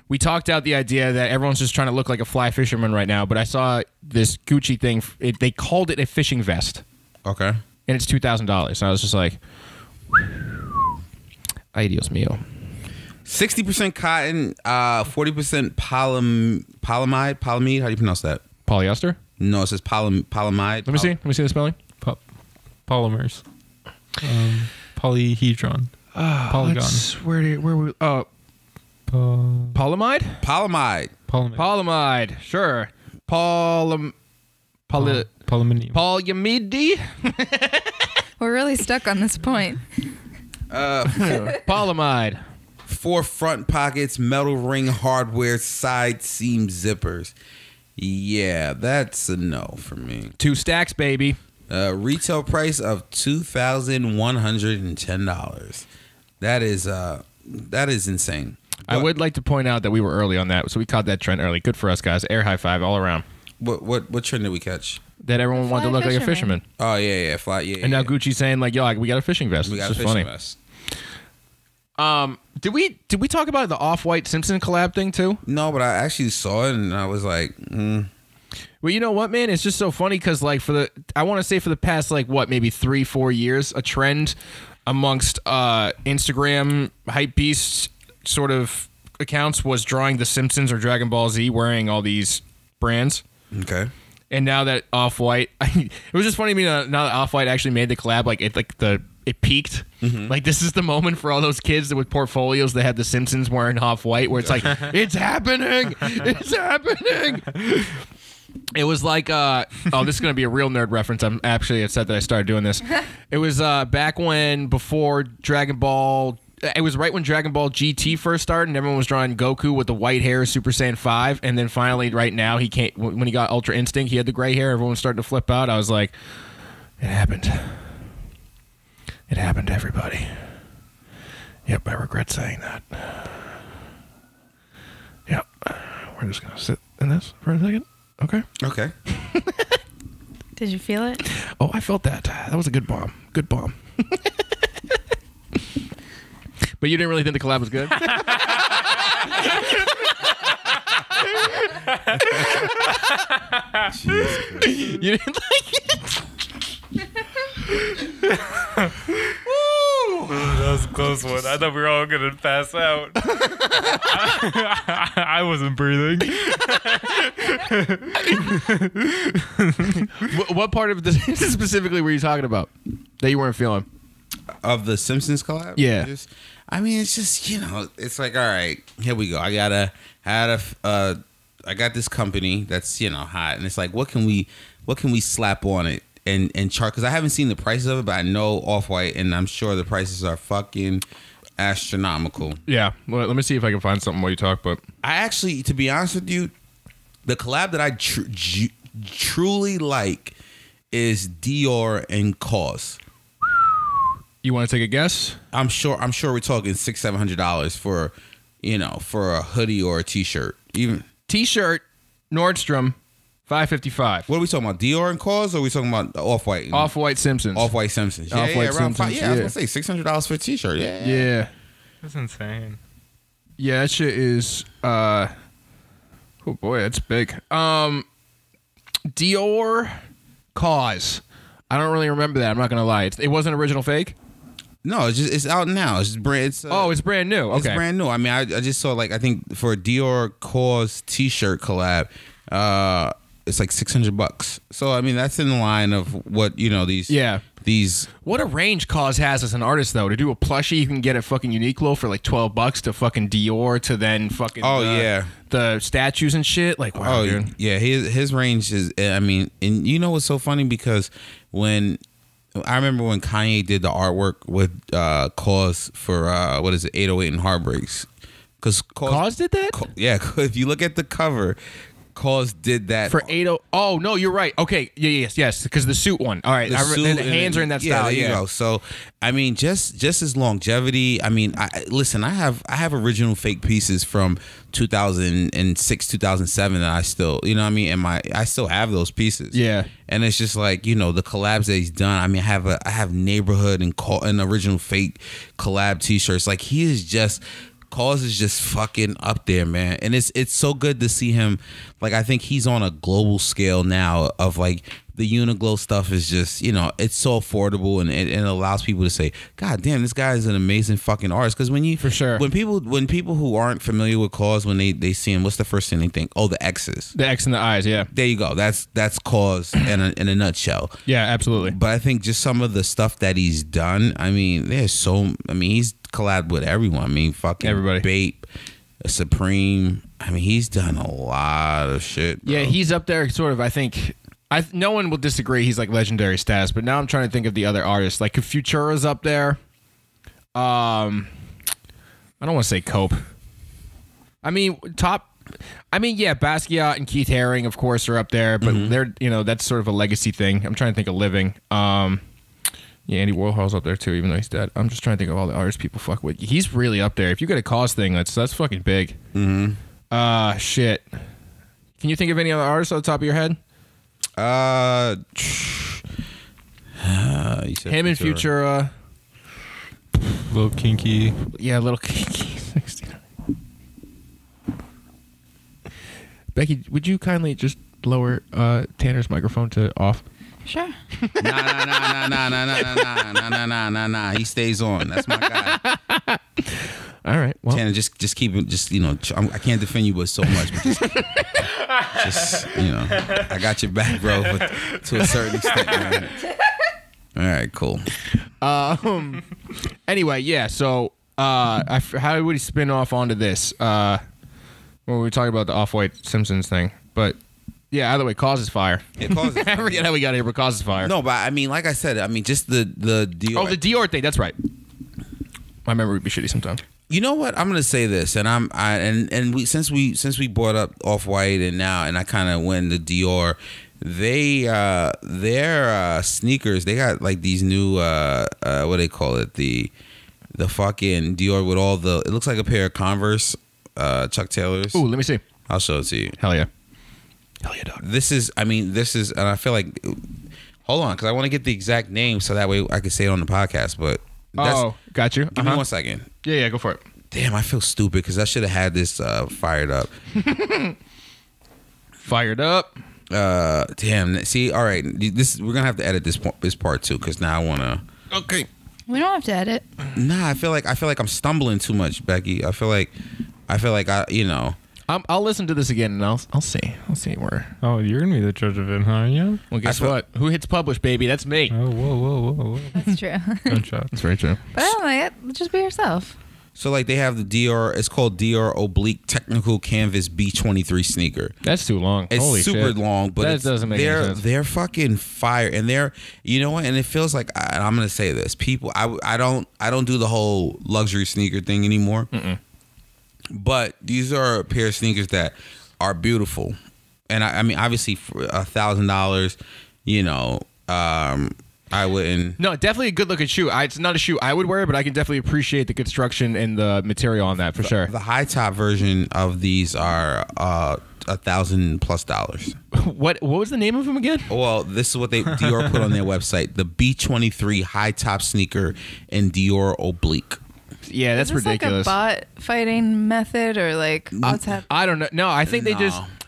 we talked out the idea that everyone's just trying to look like a fly fisherman right now. But I saw this Gucci thing. They called it a fishing vest. Okay. And it's $2,000. And I was just like, ay, Dios mío. 60% cotton, 40% polyamide. How do you pronounce that? Polyester? No, it says polyamide. Let me see. Let me see the spelling. Polymers. Polyhedron. Polygon. Where we? Oh, polyamide? Polyamide. Polyamide. Sure. Polyminium. Polyamide? We're really stuck on this point. Polyamide. 4 front pockets, metal ring hardware, side seam zippers. Yeah, that's a no for me. 2 stacks, baby. Retail price of $2,110. That is insane. I would like to point out that we were early on that, so we caught that trend early. Good for us, guys. Air high five all around. What trend did we catch? That everyone wanted to look like a fisherman. Oh yeah, fly, yeah. And now Gucci's saying like, yo, we got a fishing vest. we got a it's just fishing funny. vest. Did we talk about the OffWhite Simpsons collab thing too? No, but I actually saw it and I was like, Well, you know what, man? It's just so funny because, like, I want to say for the past, like, what, maybe 3-4 years, a trend amongst Instagram hypebeast sort of accounts was drawing The Simpsons or Dragon Ball Z wearing all these brands. okay. And now that OffWhite, it was just funny to me now that OffWhite actually made the collab, it peaked. Mm-hmm. Like, this is the moment for all those kids that with portfolios that have The Simpsons wearing OffWhite, where it's like, it's happening, it's happening. It was like, this is going to be a real nerd reference. I'm actually upset that I started doing this. It was back when, before Dragon Ball it was right when Dragon Ball GT first started, and everyone was drawing Goku with the white hair, Super Saiyan 5, and then finally, right now, he can't. When he got Ultra Instinct, he had the gray hair. Everyone was starting to flip out. I was like, it happened. It happened to everybody. Yep, I regret saying that. Yep, we're just gonna sit in this for a second. Okay. Okay. Did you feel it? Oh, I felt that. That was a good bomb. Good bomb. But you didn't really think the collab was good? You didn't like it? Woo! That was a close one. I thought we were all going to pass out. I wasn't breathing. What part of this specifically were you talking about that you weren't feeling? Of the Simpsons collab? Yeah. It's just, it's like, all right, here we go. I got this company that's, hot, and it's like, what can we slap on it and chart? Because I haven't seen the prices of it, but I know OffWhite, and I'm sure the prices are fucking astronomical. Yeah. Well, let me see if I can find something while you talk. But I actually, to be honest with you, the collab that I truly like is Dior and Cause. You want to take a guess? I'm sure we're talking $600-700 for a hoodie or a t-shirt. Even T-shirt, Nordstrom, $555. what are we talking about? Dior and Cause, or are we talking about OffWhite? OffWhite Simpsons. OffWhite Simpsons. OffWhite around Simpsons, I was gonna say $600 for a t-shirt. Yeah. That's insane. Yeah, that shit is. Oh boy, that's big. Dior, Cause. I don't really remember that. I'm not gonna lie. It wasn't original fake. No, it's out now. It's brand. It's brand new. Okay, it's brand new. I mean, I just saw, like, I think for a Dior Cause t-shirt collab, it's like $600. So I mean, that's in the line of what these. Yeah. These. What a range Cause has as an artist, though. To do a plushie, you can get at fucking Uniqlo for like $12 to fucking Dior to then fucking. The statues and shit. Like, wow, dude. Yeah, his range is. I mean, and what's so funny, because I remember when Kanye did the artwork with Cause for 808 and Heartbreaks, because Cause did that. Yeah, if you look at the cover, Cause did that for 80. Oh no, you're right. Okay, yes, because the suit one. All right, the hands are in that style. There you go. So I mean, just as longevity. I mean, I have original fake pieces from 2006, 2007 that I still, and I still have those pieces. Yeah. And it's just like, the collabs that he's done. I mean, I have Neighborhood and original fake collab t-shirts. Like, he is just. Cause is just fucking up there, man, and it's so good to see him. Like, I think he's on a global scale now of, like, the Uniqlo stuff is just, it's so affordable, and it allows people to say, God damn, this guy is an amazing fucking artist. Because when people who aren't familiar with Cause, when they see him, what's the first thing they think? Oh, the X's, the X in the eyes. Yeah, there you go. That's Cause in a nutshell. Yeah, absolutely. But I think just some of the stuff that he's done. I mean, he's collabed with everyone. I mean, fucking everybody. Bape, Supreme. I mean, he's done a lot of shit, bro. Yeah, he's up there, sort of. I think. No one will disagree. He's like legendary status. But now I'm trying to think of the other artists. Like, if Futura's up there. I don't want to say Cope. I mean, yeah, Basquiat and Keith Haring, of course, are up there. But they're, that's sort of a legacy thing. I'm trying to think of living. Yeah, Andy Warhol's up there too, even though he's dead. I'm just trying to think of all the artists people fuck with. He's really up there. If you get a Cause thing, that's fucking big. Shit. Can you think of any other artists on the top of your head? Him and Futura. Little Kinky. Yeah, Little Kinky. 69. Becky, would you kindly just lower Tanner's microphone to off? Sure. Nah. He stays on. That's my guy. All right. Well, Tanner, just keep it. Just I can't defend you, but so much. But just I got your back, bro. But to a certain extent, man. All right, cool. Anyway, yeah. So, how would he spin off onto this? Well, we were talking about the OffWhite Simpsons thing, but. Yeah, either way, Causes fire. It causes I forget how we got here, but Causes fire. No, but I mean, like I said, just the Dior. Oh, the Dior thing. That's right. My memory would be shitty sometimes. You know what? I'm gonna say this, and we since we brought up Off-White and I kind of went into Dior. Their sneakers, they got like these new what do they call it, the fucking Dior with all the, it looks like a pair of Converse Chuck Taylors. Ooh, let me see. I'll show it to you. Hell yeah, dog. This is, and I feel like, hold on, because I want to get the exact name so that way I can say it on the podcast. But got you. Give me 1 second. Yeah, go for it. Damn, I feel stupid because I should have had this fired up. Fired up. Damn. See, all right. We're gonna have to edit this part too, because now I wanna. Okay. We don't have to edit. Nah, I feel like I'm stumbling too much, Becky. I feel like I'll listen to this again and I'll see where. Oh, you're gonna be the judge of it, huh? Yeah. Well, guess what? Who hits publish, baby? That's me. Oh, whoa. That's true. Good shot. That's very true. But I don't like it. Just be yourself. So like they have the Dior. It's called Dior Oblique Technical Canvas B23 sneaker. That's too long. It's Holy super shit. long, but that doesn't make any sense. They're fucking fire, and they're, you know what? And it feels like I'm gonna say this. People, I don't do the whole luxury sneaker thing anymore. But these are a pair of sneakers that are beautiful, and I mean, obviously, for $1,000, you know, I wouldn't. No, definitely a good looking shoe. It's not a shoe I would wear, but I can definitely appreciate the construction and the material on that for sure. The high top version of these are $1,000+. What was the name of them again? Well, this is what Dior put on their website: the B23 high top sneaker in Dior Oblique. Yeah, that's ridiculous. Like a bot fighting method, or like what's happening? I don't know. No, I think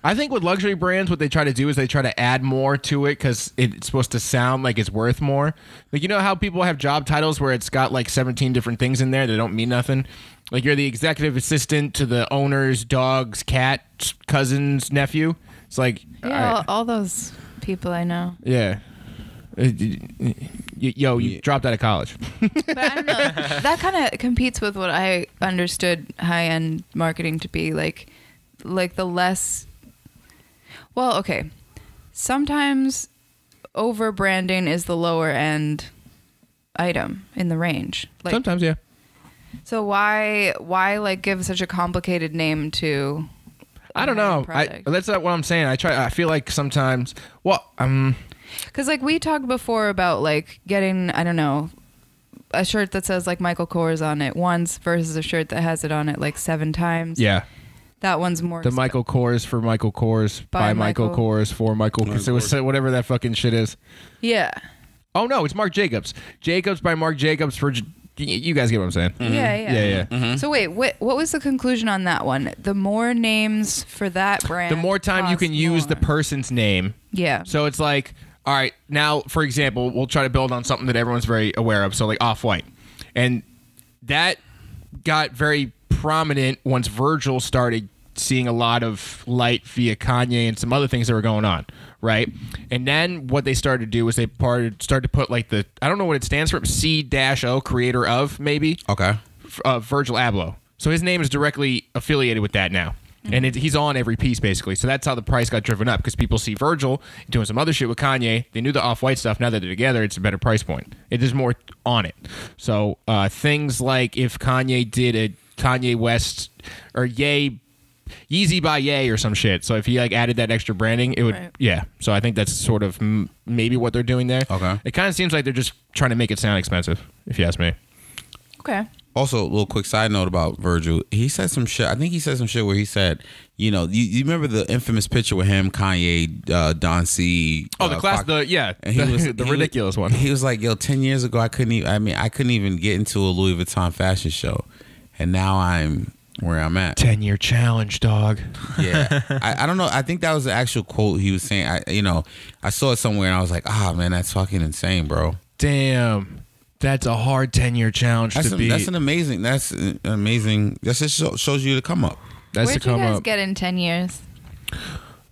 I think with luxury brands, what they try to do is they try to add more to it because it's supposed to sound like it's worth more. Like, you know how people have job titles where it's got like 17 different things in there that don't mean nothing? Like, you're the executive assistant to the owner's dog's cat, cousin's nephew. It's like... Yeah, all those people I know. Yeah. You dropped out of college. But I don't know. That kind of competes with what I understood high-end marketing to be, like the less... Well, okay. Sometimes over-branding is the lower-end item in the range. Like, sometimes, yeah. So why like give such a complicated name to... I don't know. That's not what I'm saying. I feel like sometimes... Well, because like we talked before about like getting, I don't know, a shirt that says like Michael Kors on it once versus a shirt that has it on it like 7 times. Yeah. That one's more... The Michael Kors for Michael Kors by Michael Kors for Michael Kors. Whatever that fucking shit is. Yeah. Oh, no. It's Marc Jacobs. Jacobs by Marc Jacobs for... You guys get what I'm saying. Mm-hmm. Yeah. Mm-hmm. So wait, what was the conclusion on that one? The more names for that brand... The more time you can use the person's name. Yeah. So it's like... All right, now, for example, we'll try to build on something that everyone's very aware of. So, like Off-White. And that got very prominent once Virgil started seeing a lot of light via Kanye and some other things that were going on, right? And then what they started to do is they started to put, like, the... I don't know what it stands for. C-O, creator of, maybe. Okay. Virgil Abloh. So his name is directly affiliated with that now. And he's on every piece, basically. So that's how the price got driven up, because people see Virgil doing some other shit with Kanye. They knew the Off-White stuff. Now that they're together, it's a better price point. There's more on it. So things like if Kanye did a Kanye West or Yeezy by Ye or some shit. So if he like added that extra branding, it would, right. Yeah. So I think that's sort of maybe what they're doing there. Okay. It kind of seems like they're just trying to make it sound expensive, if you ask me. Okay. Also, a little quick side note about Virgil. He said some shit. I think he said some shit where he said, you know, you remember the infamous picture with him, Kanye, Don C. Oh, the class, and he was the ridiculous one. He was like, yo, 10 years ago, I couldn't even get into a Louis Vuitton fashion show, and now I'm where I'm at. 10-year challenge, dog. Yeah, I don't know. I think that was the actual quote he was saying. I saw it somewhere, and I was like, man, that's fucking insane, bro. Damn. That's a hard 10-year challenge to beat. That's amazing. That just shows you the come up. Where'd you guys get in 10 years?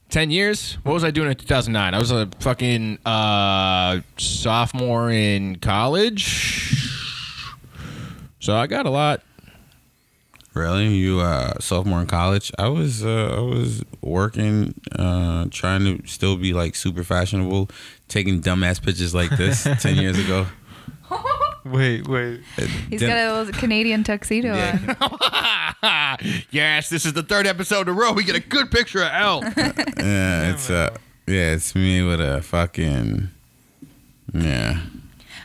10 years? What was I doing in 2009? I was a fucking sophomore in college. So I got a lot. Really? You sophomore in college? I was working, trying to still be like super fashionable, taking dumbass pictures like this 10 years ago. Wait. He's got a little Canadian tuxedo on. Yes, this is the third episode in a row. We get a good picture of L. It's me with a fucking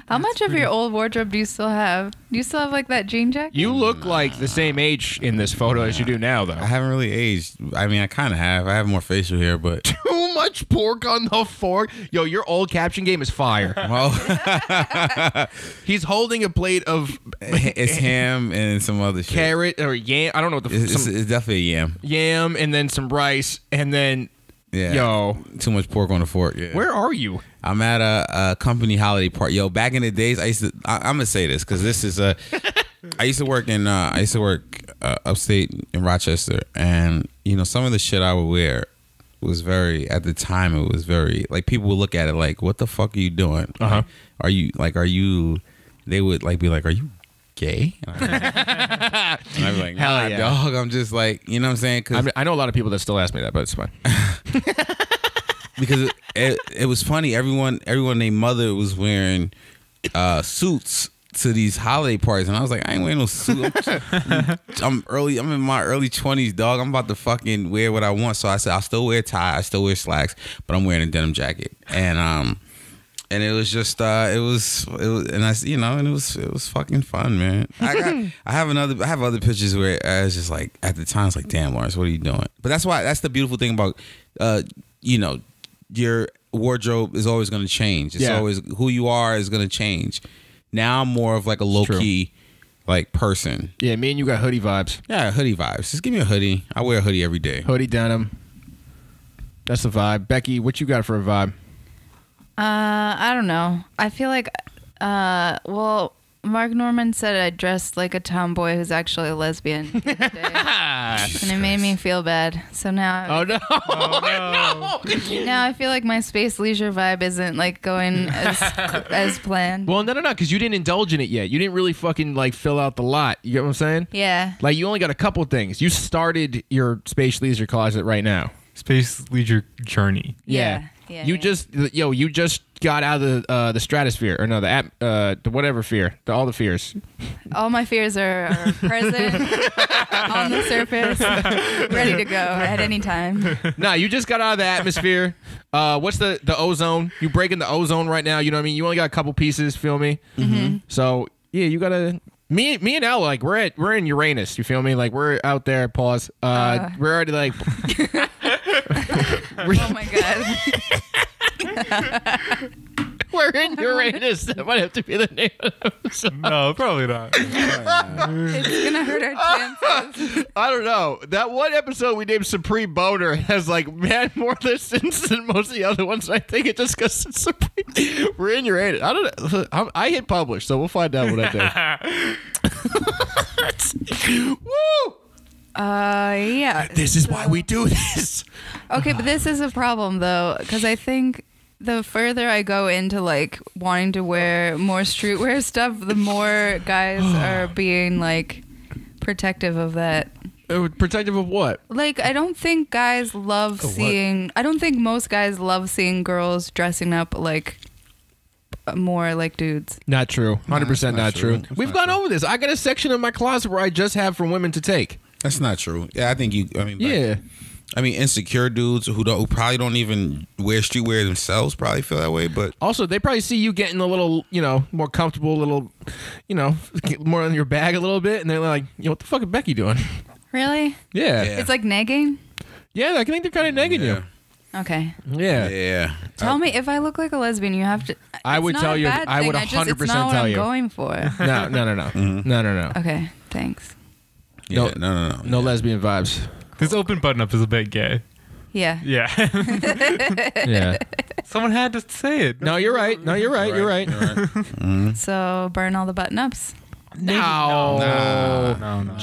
How much of your old wardrobe do you still have? Do you still have like that jean jacket? You look like the same age in this photo as you do now, though. I haven't really aged. I mean, I kind of have. I have more facial hair, but Too much pork on the fork. Yo, your old caption game is fire. well, He's holding a plate of it's ham and some other shit. carrot or yam. I don't know what the It's definitely a yam. yam, and then some rice, and then Yeah. yo, Too much pork on the fork. Yeah. where are you? I'm at a company holiday party. Yo, back in the days, I'm gonna say this because this is I used to work upstate in Rochester, and you know some of the shit I would wear was very, at the time it was very, like, people would look at it like, what the fuck are you doing? Uh-huh. Are you they would like be like, are you gay? And I'd be like, Hell nah, yeah. dog. I'm just like, you know what I'm saying? Cause I know a lot of people that still ask me that, but it's fine. because it was funny. Everyone, their mother was wearing suits to these holiday parties, and I was like, I ain't wearing no suit. I'm in my early 20s, dog. I'm about to fucking wear what I want. So I said, I'll still wear a tie, I still wear slacks, but I'm wearing a denim jacket. And it was just it was fucking fun, man. I have other pictures where I was just like, at the time, it's like, damn, Lawrence, what are you doing? But that's the beautiful thing about your wardrobe is always going to change. It's always, who you are is going to change. Now I'm more of like a low key like person. Yeah, me and you got hoodie vibes. Yeah, hoodie vibes. Just give me a hoodie. I wear a hoodie every day. Hoodie denim. That's the vibe. Becky, what you got for a vibe? I don't know. I feel like, Mark Norman said I dressed like a tomboy who's actually a lesbian the other day. And it made me feel bad. So now, Oh no! Oh, no! now I feel like my space leisure vibe isn't like going as planned. Well, no, because you didn't indulge in it yet. You didn't really fucking like fill out the lot. You get what I'm saying? Yeah. Like you only got a couple things. You started your space leisure closet right now. Space leisure journey. Yeah. You just got out of the stratosphere, or no, the whatever fear, all the fears. All my fears are present on the surface, ready to go at any time. Nah, you just got out of the atmosphere. What's the ozone? You breaking the ozone right now. You know what I mean? You only got a couple pieces. Feel me? Mm-hmm. So yeah, you gotta. Me and Elle, like we're in Uranus. You feel me? Like we're out there. Pause. We're already like. Oh my god. We're in Uranus. That might have to be the name of the episode. No, probably not. It's gonna hurt our chances. I don't know. That one episode we named Supreme Boner has like more listens than most of the other ones. I think it just because it's Supreme. We're in Uranus. I don't know. I hit publish, so we'll find out what I do. Woo! Yeah. This is why we do this. Okay, but this is a problem though, because I think the further I go into like wanting to wear more streetwear stuff, the more guys are being like protective of that. Protective of what? Like, I don't think guys love seeing. I don't think most guys love seeing girls dressing up like more like dudes. Not true. 100% not true. We've not gone over this. I got a section of my closet where I just have for women to take. That's not true. Yeah, I think Yeah. I mean, insecure dudes who probably don't even wear streetwear themselves probably feel that way. But also, they probably see you getting a little, more comfortable, a little, get more in your bag a little bit, and they're like, what the fuck is Becky doing? Really? Yeah. It's like negging? Yeah, I think they're kind of negging you. Okay. Yeah. Yeah. Tell me, if I look like a lesbian, you have to. I would tell you. I would 100% It's not what tell I'm you. going for. No. No. Okay, thanks. Yeah, no. No lesbian vibes. This open button up is a bit gay. Yeah. Yeah. Yeah. Someone had to say it. No, you're right. You're right. So burn all the button ups. No. No.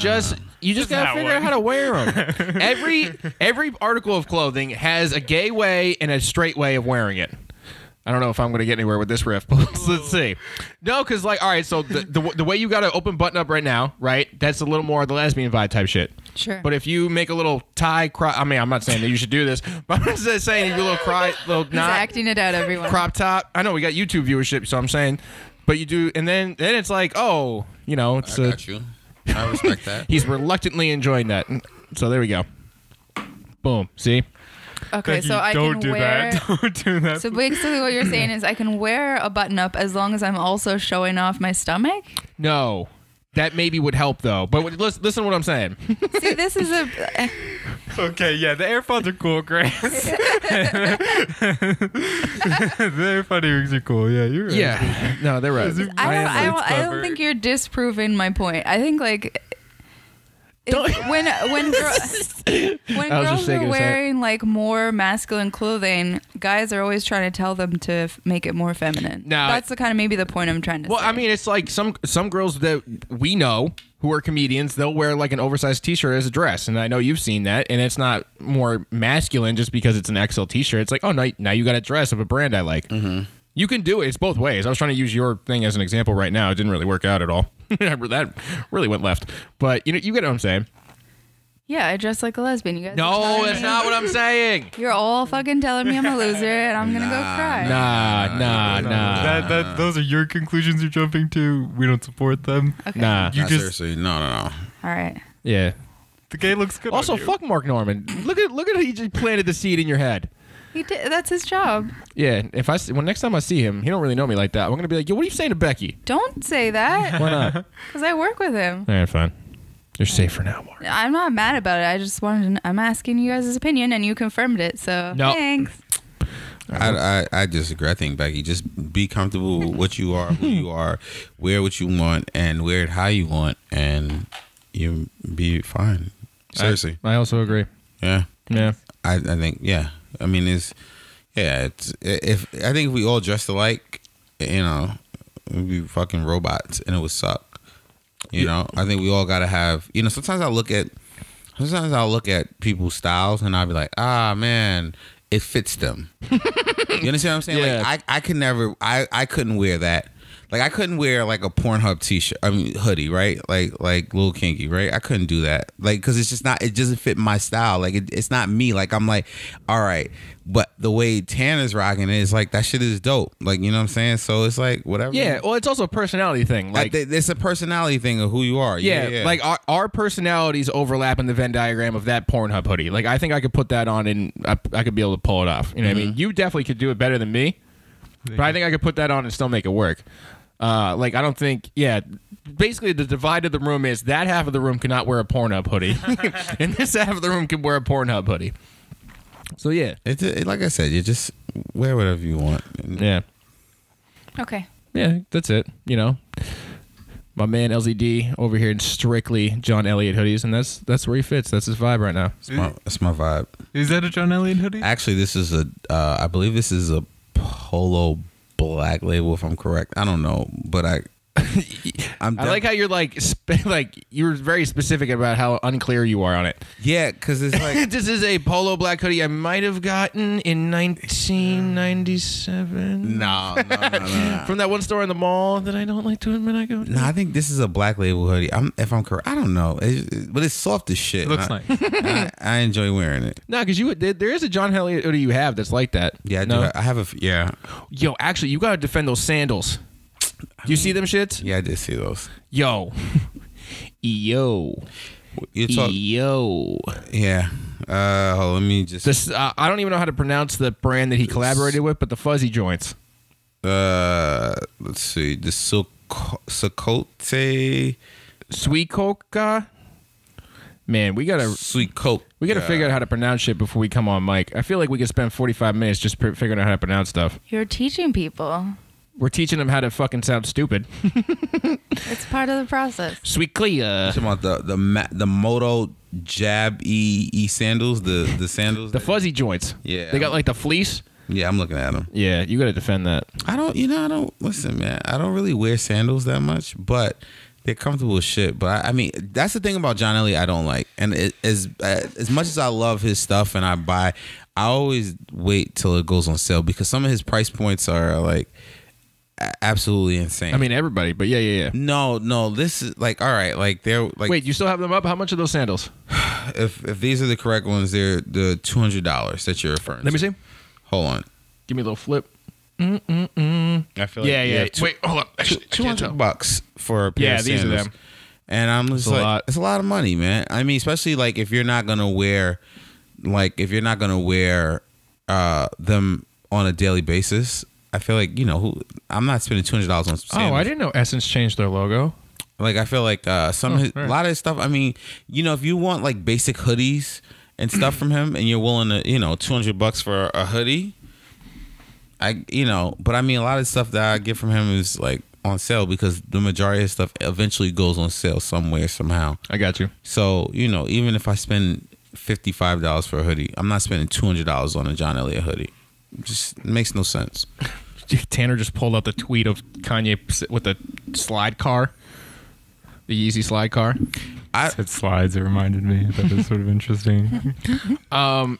You just gotta that figure out one. how to wear them. Every article of clothing has a gay way and a straight way of wearing it. I don't know if I'm going to get anywhere with this riff, but let's see. No, because all right, so the way you got to open button up right now, right? That's a little more of the lesbian vibe type shit. Sure. But if you make a little tie crop, I mean, I'm not saying that you should do this, but I'm just saying you do a little He's knot acting it out, everyone. crop top. I know we got YouTube viewership, so I'm saying But you do, and then it's like, oh, you know, it's I got you. I respect that. he's reluctantly enjoying that. So there we go. Boom. See? Okay, Becky, so I don't can do wear. that. Don't do that. So basically, what you're saying is I can wear a button up as long as I'm also showing off my stomach. No. That maybe would help, though. But listen to what I'm saying. See, this is a. Okay, yeah, the AirPods are cool, Grace. The AirPod earrings are cool. Yeah, you're right. Yeah. No, they're right. I don't think you're disproving my point. I think like. When girls are wearing like more masculine clothing, guys are always trying to tell them to make it more feminine. Now, that's the kind of maybe the point I'm trying to say. Well, I mean, it's like some girls that we know who are comedians, they'll wear like an oversized t-shirt as a dress, and I know you've seen that, and it's not more masculine just because it's an XL t-shirt. It's like, oh, now you got a dress of a brand I like. Mm-hmm. You can do it. It's both ways. I was trying to use your thing as an example right now. It didn't really work out at all. That really went left. But you get what I'm saying. Yeah, I dress like a lesbian. You guys. No, that's not what I'm saying. You're all fucking telling me I'm a loser and I'm gonna go cry. Nah. Those are your conclusions you're jumping to. We don't support them. Okay. Nah. Seriously, no. All right. Yeah. The gay looks good. Also, on you. fuck Mark Norman. Look at how he just planted the seed in your head. He did. That's his job. Yeah. When next time I see him, he don't really know me like that. I'm gonna be like, yo, what are you saying to Becky? Don't say that. Why not? Because I work with him. All right, fine. You're safe for now, Mark. I'm not mad about it. I just wanted to. I'm asking you guys' opinion, and you confirmed it. So thanks. I disagree. I think, Becky, just be comfortable with what you are, who you are, wear what you want, and wear it how you want, and you be fine. Seriously. I also agree. Yeah. Yeah. I think, yeah. I mean, I think if we all dressed alike, we'd be fucking robots, and it would suck. You know, I think we all gotta have. Sometimes I'll look at people's styles and I'll be like, man, it fits them. You understand what I'm saying? Yeah. Like I couldn't wear that. Like I couldn't wear like a Pornhub t-shirt. I mean hoodie, right? Like Lil Kinky, right? I couldn't do that. Like because it's just not. It doesn't fit my style. Like it's not me. Like I'm like, all right. But the way Tanner's rocking it is like that shit is dope. Like you know what I'm saying? So it's like whatever. Yeah. Well, it's also a personality thing. Like it's a personality thing of who you are. Yeah. Like our personalities overlap in the Venn diagram of that Pornhub hoodie. Like I think I could put that on and I could be able to pull it off. You know what I mean? You definitely could do it better than me. But I think I could put that on and still make it work. Like I don't think, basically the divide of the room is that half of the room cannot wear a Pornhub hoodie, and this half of the room can wear a Pornhub hoodie. So yeah, like I said, you just wear whatever you want. Yeah. Okay. Yeah, that's it. My man LZD over here in strictly John Elliott hoodies, and that's where he fits. That's his vibe right now. That's my vibe. Is that a John Elliott hoodie? Actually, this is I believe this is a Polo Black Label, if I'm correct. I don't know, but I like how you're like you're very specific about how unclear you are on it. Yeah, because it's like this is a Polo Black hoodie I might have gotten in 1997. No. From that one store in the mall that I don't like to admit I go to. No, I think this is a Black Label hoodie. If I'm correct, I don't know, but it's soft as shit. It looks nice. I enjoy wearing it. No, because there is a John Elliott hoodie you have that's like that. Yeah, I have a. Yo, actually, you gotta defend those sandals. Do you see them shits? Yeah, I did see those. Yo. You talk. Yo. Yeah. Let me just. I don't even know how to pronounce the brand that he collaborated with, but the fuzzy joints. Let's see. The Sakote. Sweet Coca. Man, we gotta Sweet Coke. We gotta figure out how to pronounce shit before we come on mic. I feel like we could spend 45 minutes just figuring out how to pronounce stuff. You're teaching people. We're teaching them how to fucking sound stupid. It's part of the process. Sweet Clea. Talking about the Moto Jab E sandals, the sandals, the fuzzy joints. Yeah, they got like the fleece. Yeah, I'm looking at them. Yeah, you got to defend that. I don't listen, man. I don't really wear sandals that much, but they're comfortable as shit. But I mean, that's the thing about John Elliott I don't like. And as much as I love his stuff and I always wait till it goes on sale because some of his price points are like absolutely insane. I mean, everybody, but yeah. No, this is like, all right, like they're like. Wait, you still have them up? How much are those sandals? If these are the correct ones, they're the $200 that you're referring to. Let me see. Hold on. Give me a little flip. I feel like Yeah. Wait, hold up. $200 for a pair of these are sandals. them. And I'm just It's a like, lot. it's a lot of money, man. I mean, especially like if you're not gonna wear, them on a daily basis. I feel like I'm not spending $200 on some sandals. Oh, I didn't know Essence changed their logo. Like I feel like a lot of his stuff. I mean, if you want like basic hoodies and stuff from him, and you're willing to, $200 for a hoodie, but I mean, a lot of stuff that I get from him is like on sale because the majority of stuff eventually goes on sale somewhere somehow. I got you. So even if I spend $55 for a hoodie, I'm not spending $200 on a John Elliott hoodie. It just makes no sense. Tanner just pulled out the tweet of Kanye with the slide car, the Yeezy slide car. Said slides. It reminded me. That is sort of interesting. No,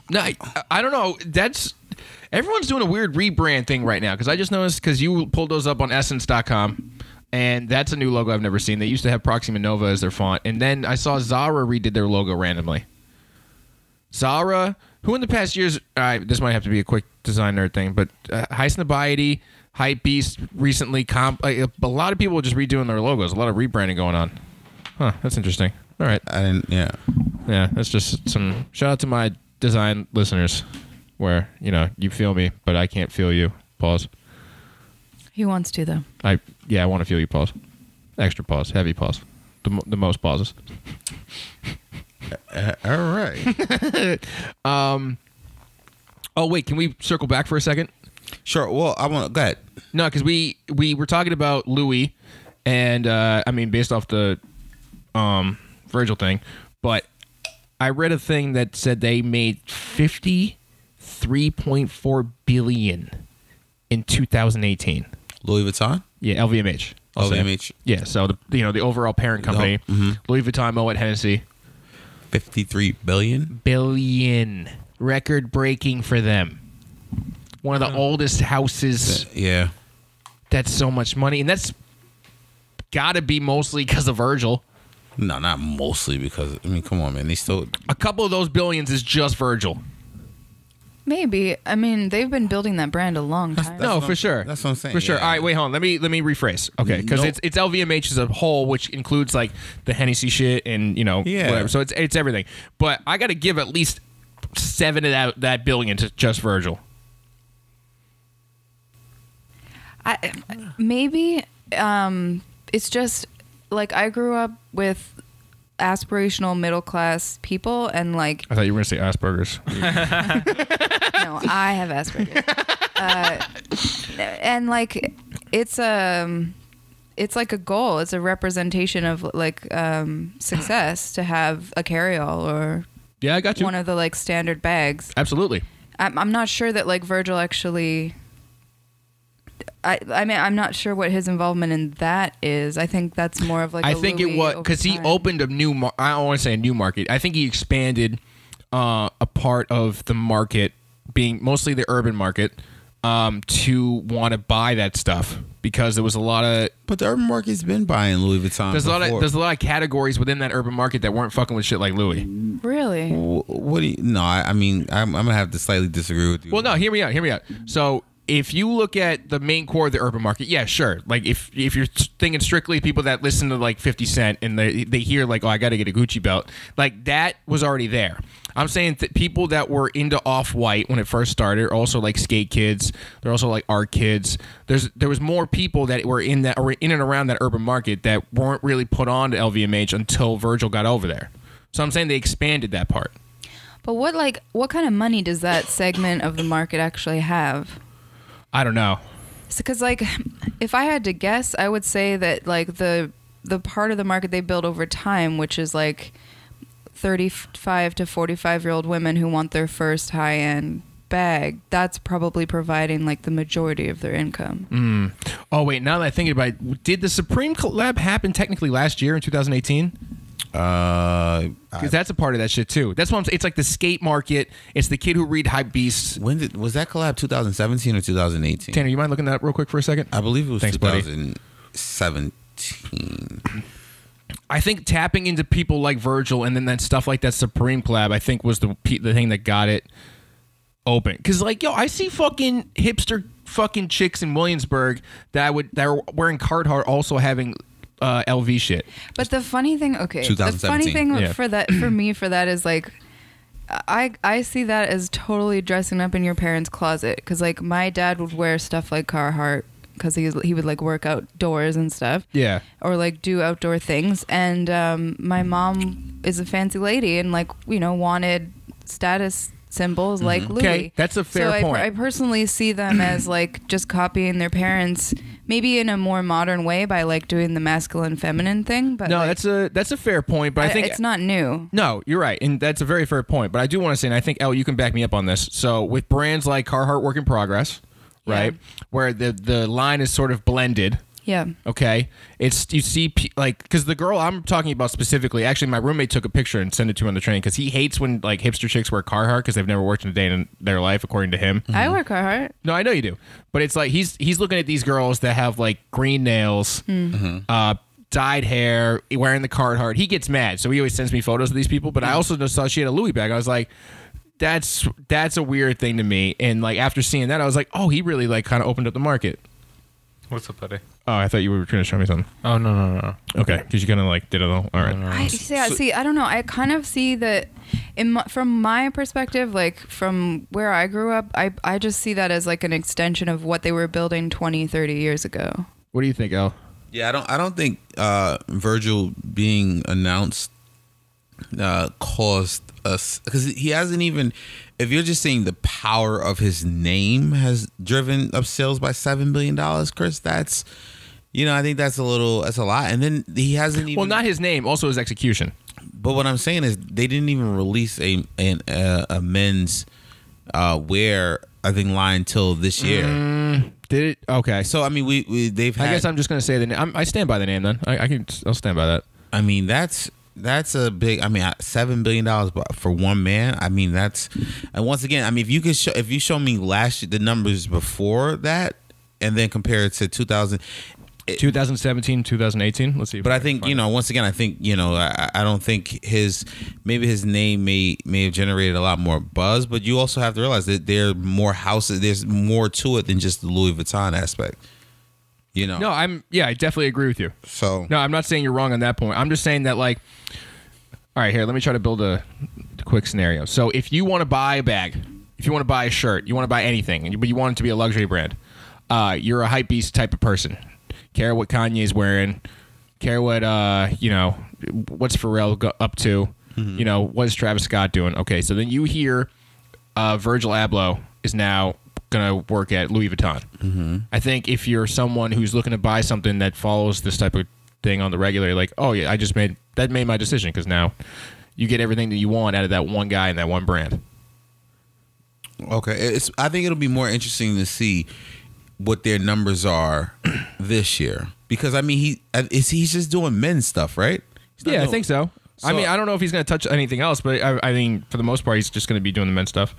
I don't know. Everyone's doing a weird rebrand thing right now because I just noticed because you pulled those up on Essence.com. And that's a new logo I've never seen. They used to have Proxima Nova as their font. And then I saw Zara redid their logo randomly. Zara, who in the past years, this might have to be a quick design nerd thing, but Hypebeast recently, a lot of people are just redoing their logos. A lot of rebranding going on. Huh, that's interesting. All right. Yeah, that's just some shout out to my design listeners where, you feel me, but I can't feel you. Pause. He wants to, though. I want to feel you. Pause. Extra pause. Heavy pause. The most pauses. All right. Oh wait, can we circle back for a second? Sure. Well, I want to go ahead. No, because we were talking about Louis, and I mean based off the Virgil thing, but I read a thing that said they made $53.4 billion in 2018. Louis Vuitton. Yeah, LVMH. LVMH. Yeah, so the overall parent company, Louis Vuitton, Moet Hennessy. 53 billion, record breaking for them. One of the oldest houses. Yeah, that's so much money, and that's got to be mostly because of Virgil. No, not mostly because come on, man. They still a couple of those billions is just Virgil. Maybe. I mean, they've been building that brand a long time. No, for sure. That's what I'm saying. For sure. All right, wait, hold on. Let me rephrase. Okay, because it's LVMH as a whole, which includes like the Hennessy shit and whatever. So it's everything. But I got to give at least 7 of that billion to just Virgil. Maybe it's just like I grew up with aspirational middle class people and like I thought you were gonna say Asperger's. No, I have Asperger's. And like it's like a goal. It's a representation of like success to have a carryall or I got you. One of the like standard bags. Absolutely. I'm not sure that like Virgil actually. I mean, I'm not sure what his involvement in that is. I think that's more of like. I think it was because he opened a new. I don't want to say a new market. I think he expanded a part of the market, being mostly the urban market, to want to buy that stuff because there was a lot of. But the urban market's been buying Louis Vuitton. There's a lot of categories within that urban market that weren't fucking with shit like Louis. Really? What do you? No, I mean, I'm gonna have to slightly disagree with you. Well, no, hear me out. So. If you look at the main core of the urban market, yeah, sure. Like if you're thinking strictly people that listen to like 50 Cent and they hear like, oh, I got to get a Gucci belt, like that was already there. I'm saying that people that were into Off-White when it first started are also like skate kids. They're also like art kids. There was more people that were in that or in and around that urban market that weren't really put on to LVMH until Virgil got over there. So I'm saying they expanded that part. But what kind of money does that segment of the market actually have? I don't know. Because like, if I had to guess, I would say that like the part of the market they build over time, which is like 35 to 45-year-old women who want their first high-end bag, that's probably providing like the majority of their income. Oh wait, now that I think about it, did the Supreme collab happen technically last year in 2018? Because that's a part of that shit too. That's what I'm saying. It's like the skate market. It's the kid who read Hypebeast. Was that collab 2017 or 2018? Tanner, you mind looking that up real quick for a second? I believe it was 2017. Buddy. I think tapping into people like Virgil and then that stuff like that Supreme collab, I think was the thing that got it open. Because like, yo, I see fucking hipster fucking chicks in Williamsburg that are wearing Carhartt also having LV shit. But the funny thing, okay, the 2017. funny thing Yeah. for me is like, I see that as totally dressing up in your parents' closet, because like my dad would wear stuff like Carhartt because he would like work outdoors and stuff. Yeah. Or like do outdoor things, and my mom is a fancy lady and like wanted status symbols like Louis. Okay, that's a fair point. I personally see them as like just copying their parents, maybe in a more modern way by like doing the masculine feminine thing. But No, like, that's a fair point, but I think it's not new. No, you're right, and that's a very fair point. But I do want to say, and I think Elle, you can back me up on this. So with brands like Carhartt Work in Progress, right, where the line is sort of blended. Yeah. Okay, it's you see like because the girl I'm talking about specifically, actually, my roommate took a picture and sent it to him on the train because he hates when like hipster chicks wear Carhartt because they've never worked in a day in their life, according to him. I wear Carhartt. No, I know you do, but it's like he's looking at these girls that have like green nails, dyed hair, wearing the Carhartt. He gets mad, so he always sends me photos of these people. But I also just saw she had a Louis bag. I was like, that's a weird thing to me. And like after seeing that, I was like, oh, he really like kind of opened up the market. What's up, buddy? Oh, I thought you were trying to show me something. Oh, no. Okay, because you kind of like did it all. All right. I see. I don't know. I kind of see that from my perspective, like from where I grew up, I just see that as like an extension of what they were building 20, 30 years ago. What do you think, Elle? Yeah, I don't think Virgil being announced caused us, because he hasn't even. If you're just saying the power of his name has driven up sales by $7 billion, Chris, that's, I think that's a lot. And then he hasn't even. Well, not his name, also his execution. But what I'm saying is they didn't even release a men's wear, I think, line until this year. Did it? Okay. So I mean, they've had. I guess I'm just gonna say the name. I stand by the name then. I'll stand by that. I mean, that's a big. I mean, $7 billion for one man. I mean, that's. And once again, I mean, if you show me the numbers before that, and then compare it to 2017, 2018. Let's see. But I think once again, I think I don't think his name may have generated a lot more buzz, but you also have to realize that there are more houses. There's more to it than just the Louis Vuitton aspect. No, I definitely agree with you. So no, I'm not saying you're wrong on that point. I'm just saying that like, all right, here, let me try to build a quick scenario. So if you want to buy a bag, if you want to buy a shirt, you want to buy anything, but you want it to be a luxury brand, you're a hype beast type of person. Care what Kanye's wearing, care what what's Pharrell up to, what is Travis Scott doing? Okay, so then you hear Virgil Abloh is now gonna work at Louis Vuitton. I think if you're someone who's looking to buy something that follows this type of thing on the regular, you're like, oh yeah, I just made my decision, because now you get everything that you want out of that one guy and that one brand. Okay, I think it'll be more interesting to see what their numbers are this year, because I mean he's just doing men's stuff, right? Yeah, I think so. I mean, I don't know if he's going to touch anything else, but I mean, for the most part, he's just going to be doing the men's stuff.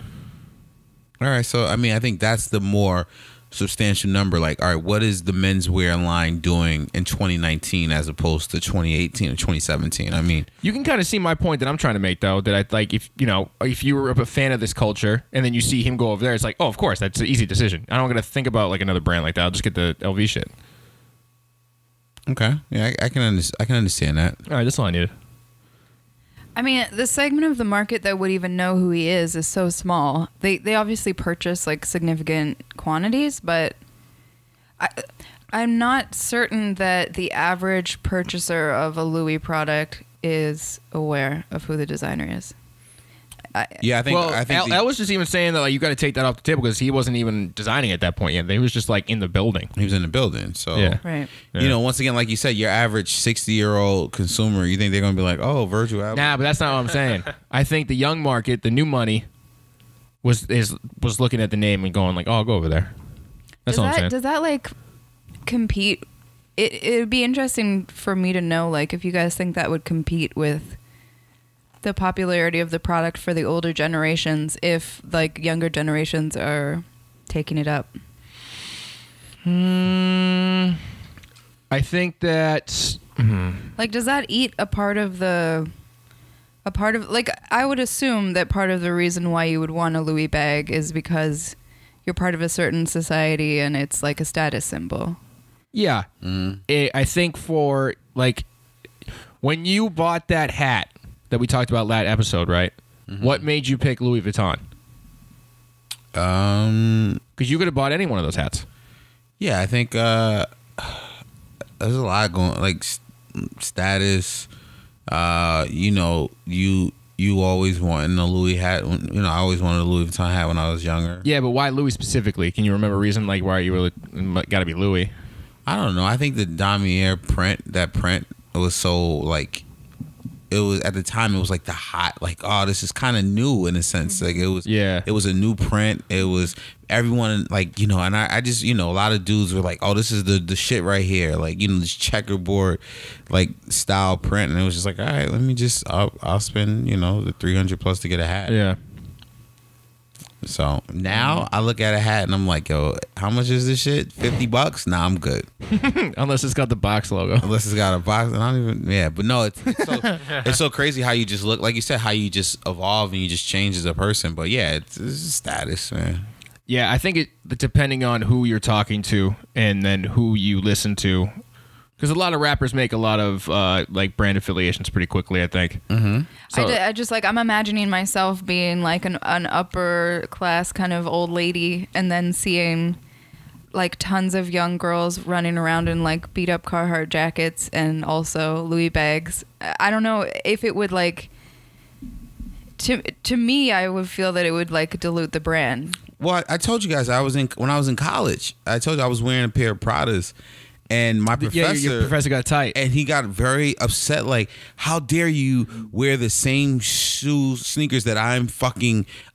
All right, so I mean, I think that's the more substantial number. Like, all right, what is the menswear line doing in 2019 as opposed to 2018 or 2017? I mean, you can kind of see my point that I'm trying to make, though, that I like if you were a fan of this culture and then you see him go over there, it's like, oh, of course, that's an easy decision. I don't got to think about like another brand like that. I'll just get the LV shit. Okay, yeah, I can understand that. All right, that's all I needed. I mean, the segment of the market that would even know who he is so small. They obviously purchase like significant quantities, but I'm not certain that the average purchaser of a Louis product is aware of who the designer is. I think I was just even saying that like you got to take that off the table, because he wasn't even designing at that point yet. He was just like in the building. He was in the building, so yeah. Right. Once again, like you said, your average 60-year-old consumer, you think they're gonna be like, oh, Virgil Abloh? Nah, but that's not what I'm saying. I think the young market, the new money, was looking at the name and going like, oh, I'll go over there. That's all I'm saying. Does that like compete? It would be interesting for me to know, like, if you guys think that would compete with the popularity of the product for the older generations, if like younger generations are taking it up. I think that like, does that eat a part of like, I would assume that part of the reason why you would want a Louis bag is because you're part of a certain society and it's like a status symbol. Yeah. I think for like when you bought that hat that we talked about last episode, right? What made you pick Louis Vuitton? Because you could have bought any one of those hats. Yeah, I think there's a lot going, like status. You know, you always wanted a Louis hat. You know, I always wanted a Louis Vuitton hat when I was younger. Yeah, but why Louis specifically? Can you remember a reason like why you really got to be Louis? I don't know. I think the Damier print, it was so like, it was at the time it was like the hot, like, oh, this is kind of new in a sense. Like it was a new print. It was everyone like, you know, and I just, you know, a lot of dudes were like, oh, this is the shit right here. Like, you know, this checkerboard like style print. And it was just like, all right, let me just, I'll spend, you know, the $300+ to get a hat. Yeah. So now I look at a hat and I'm like, yo, how much is this shit? $50? Nah, I'm good. Unless it's got the box logo. Unless it's got a box. And I don't even, yeah. But no, it's so crazy how you just look, like you said, how you just evolve and you just change as a person. But yeah, it's status, man. Yeah, I think it depending on who you're talking to and then who you listen to. Because a lot of rappers make a lot of like brand affiliations pretty quickly, I think. So, I just like, I'm imagining myself being like an upper class kind of old lady and then seeing like tons of young girls running around in like beat up Carhartt jackets and also Louis bags. I don't know if it would like, to me, I would feel that it would like dilute the brand. Well, I told you guys when I was in college, I told you I was wearing a pair of Pradas. And my professor, your professor got tight, and he got very upset. Like, how dare you wear the same sneakers that I'm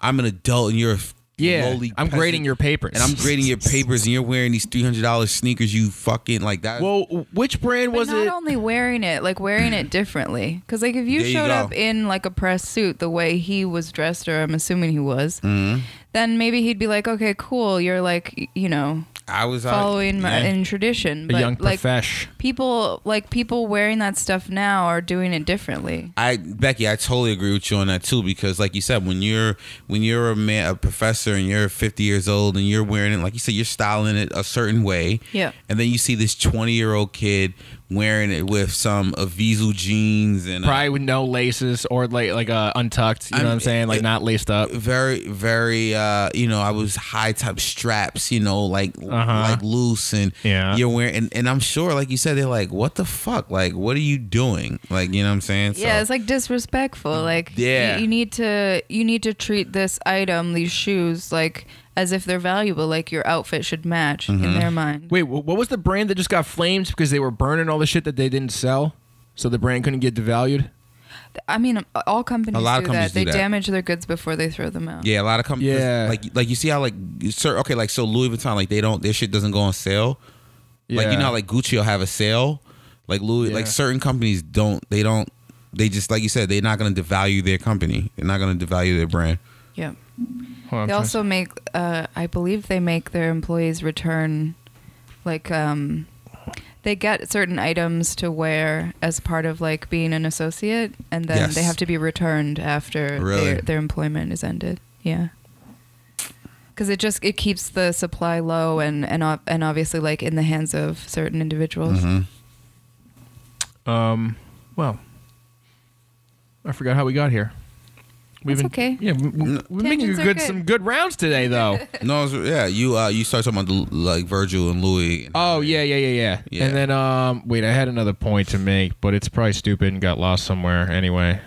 an adult, and you're a lowly I'm peasant, grading your papers, and I'm grading your papers, and you're wearing these $300 sneakers. You fucking like that. Well, which brand was it? Not only wearing it, like wearing it differently. Because like if you showed up in like a press suit the way he was dressed, or I'm assuming he was, then maybe he'd be like, okay, cool. You're like, you know. I was following in tradition, but a young like profesh. people wearing that stuff now are doing it differently. Becky, I totally agree with you on that too, because like you said, when you're a professor and you're 50 years old and you're wearing it, like you said, you're styling it a certain way, yeah, and then you see this 20-year-old kid wearing it with some Avizu jeans and probably with no laces or like untucked, you know what I'm saying, like not laced up. Very, very, you know, I was high top straps, you know, like loose, and you're wearing, and I'm sure, like you said, they're like, what the fuck, like, what are you doing, like, you know what I'm saying? Yeah, so, it's like disrespectful. Like, you need to treat this item, these shoes, like, as if they're valuable, like your outfit should match in their mind. Wait, what was the brand that just got flamed because they were burning all the shit that they didn't sell, so the brand couldn't get devalued? I mean, all companies do that. They damage their goods before they throw them out. Yeah, a lot of companies. Yeah, like you see how like so Louis Vuitton, like their shit doesn't go on sale. Yeah. Like, you know how like Gucci will have a sale, like Louis, like certain companies they just, like you said, they're not going to devalue their company. They're not going to devalue their brand. Yeah. They also make, I believe they make their employees return, like, they get certain items to wear as part of, like, being an associate, and then they have to be returned after their employment is ended. Yeah. Because it keeps the supply low and obviously, like, in the hands of certain individuals. Well, I forgot how we got here. That's okay. Yeah, we're making some good rounds today, though. No, you started talking about like Virgil and Louis. Oh yeah. And then wait, I had another point to make, but it's probably stupid and got lost somewhere. Anyway,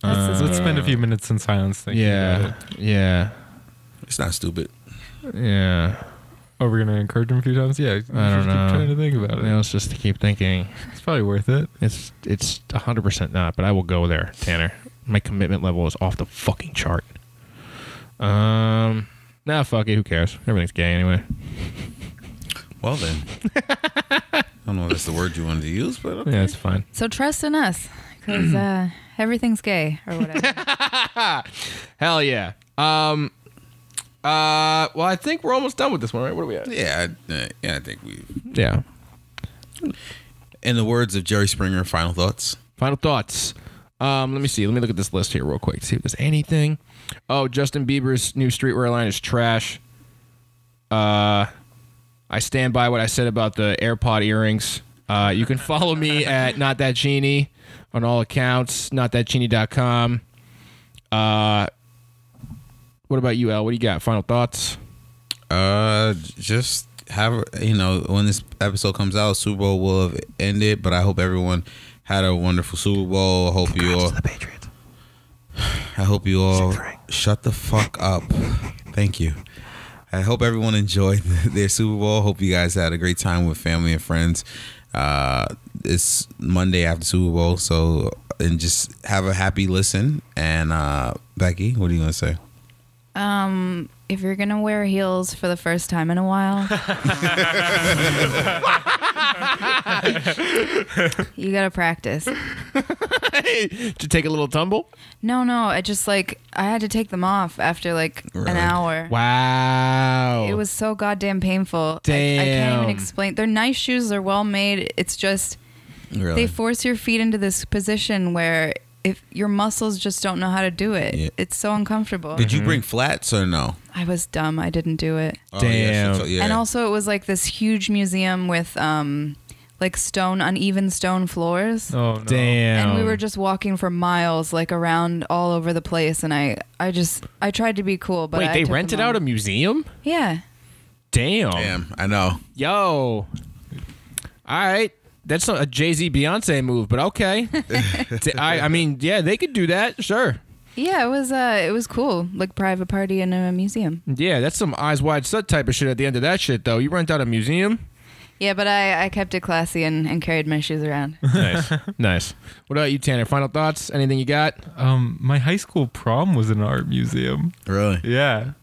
let's spend a few minutes in silence thinking about it. Yeah. It's not stupid. Yeah. Oh, we're gonna encourage him a few times. Yeah, I don't know. Keep trying to think about it. It's just to keep thinking. It's probably worth it. It's 100% not, but I will go there, Tanner. My commitment level is off the fucking chart. Nah, fuck it. Who cares? Everything's gay anyway. Well then, I don't know if that's the word you wanted to use, but okay. Yeah, it's fine. So trust in us, because everything's gay or whatever. Hell yeah. Well, I think we're almost done with this one, right? What are we at? Yeah, I think we. Yeah. In the words of Jerry Springer, final thoughts. Final thoughts. Let me see. Let me look at this list here real quick to see if there's anything. Oh, Justin Bieber's new streetwear line is trash. I stand by what I said about the AirPod earrings. You can follow me at Not That Cheney on all accounts. NotThatCheney.com. What about you, El? What do you got? Final thoughts? Just have, when this episode comes out, Super Bowl will have ended, but I hope everyone had a wonderful Super Bowl. I hope you all. To the Patriots. I hope you all shut the fuck up. Thank you. I hope everyone enjoyed their Super Bowl. Hope you guys had a great time with family and friends. It's Monday after Super Bowl, and just have a happy listen. And Becky, what are you gonna say? If you're gonna wear heels for the first time in a while, you gotta practice. Did you take a little tumble? No, I just I had to take them off after an hour. Wow. It was so goddamn painful. Damn. I can't even explain. They're nice shoes. They're well made. It's just they force your feet into this position where if your muscles just don't know how to do it, it's so uncomfortable. Did you bring flats or no? I was dumb. I didn't do it. Damn. And also, it was this huge museum with uneven stone floors. Oh, no. Damn. And we were just walking for miles, around all over the place. And I tried to be cool, but wait, they rented out a museum? Yeah. Damn. I know. Yo. All right. That's not a Jay-Z Beyonce move, but okay. I mean, yeah, they could do that. Sure. Yeah, it was cool. Private party in a museum. Yeah, that's some eyes wide shut type of shit at the end of that shit, though. You rent out a museum? Yeah, but I kept it classy and carried my shoes around. Nice. What about you, Tanner? Final thoughts? Anything you got? My high school prom was an art museum. Really? Yeah.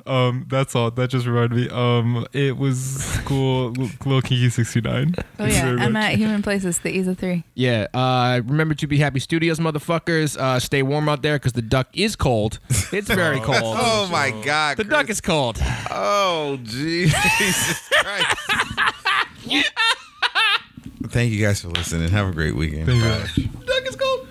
That's all. That just reminded me. It was cool. Lil Kinky 69. Oh yeah, I'm at Human Places, the EZA 3. Yeah. Remember to be happy studios, motherfuckers. Stay warm out there because the duck is cold. It's very cold. Oh my God. The duck is cold. Oh Jesus Christ. Thank you guys for listening. Have a great weekend. Thank you. Duck is cold.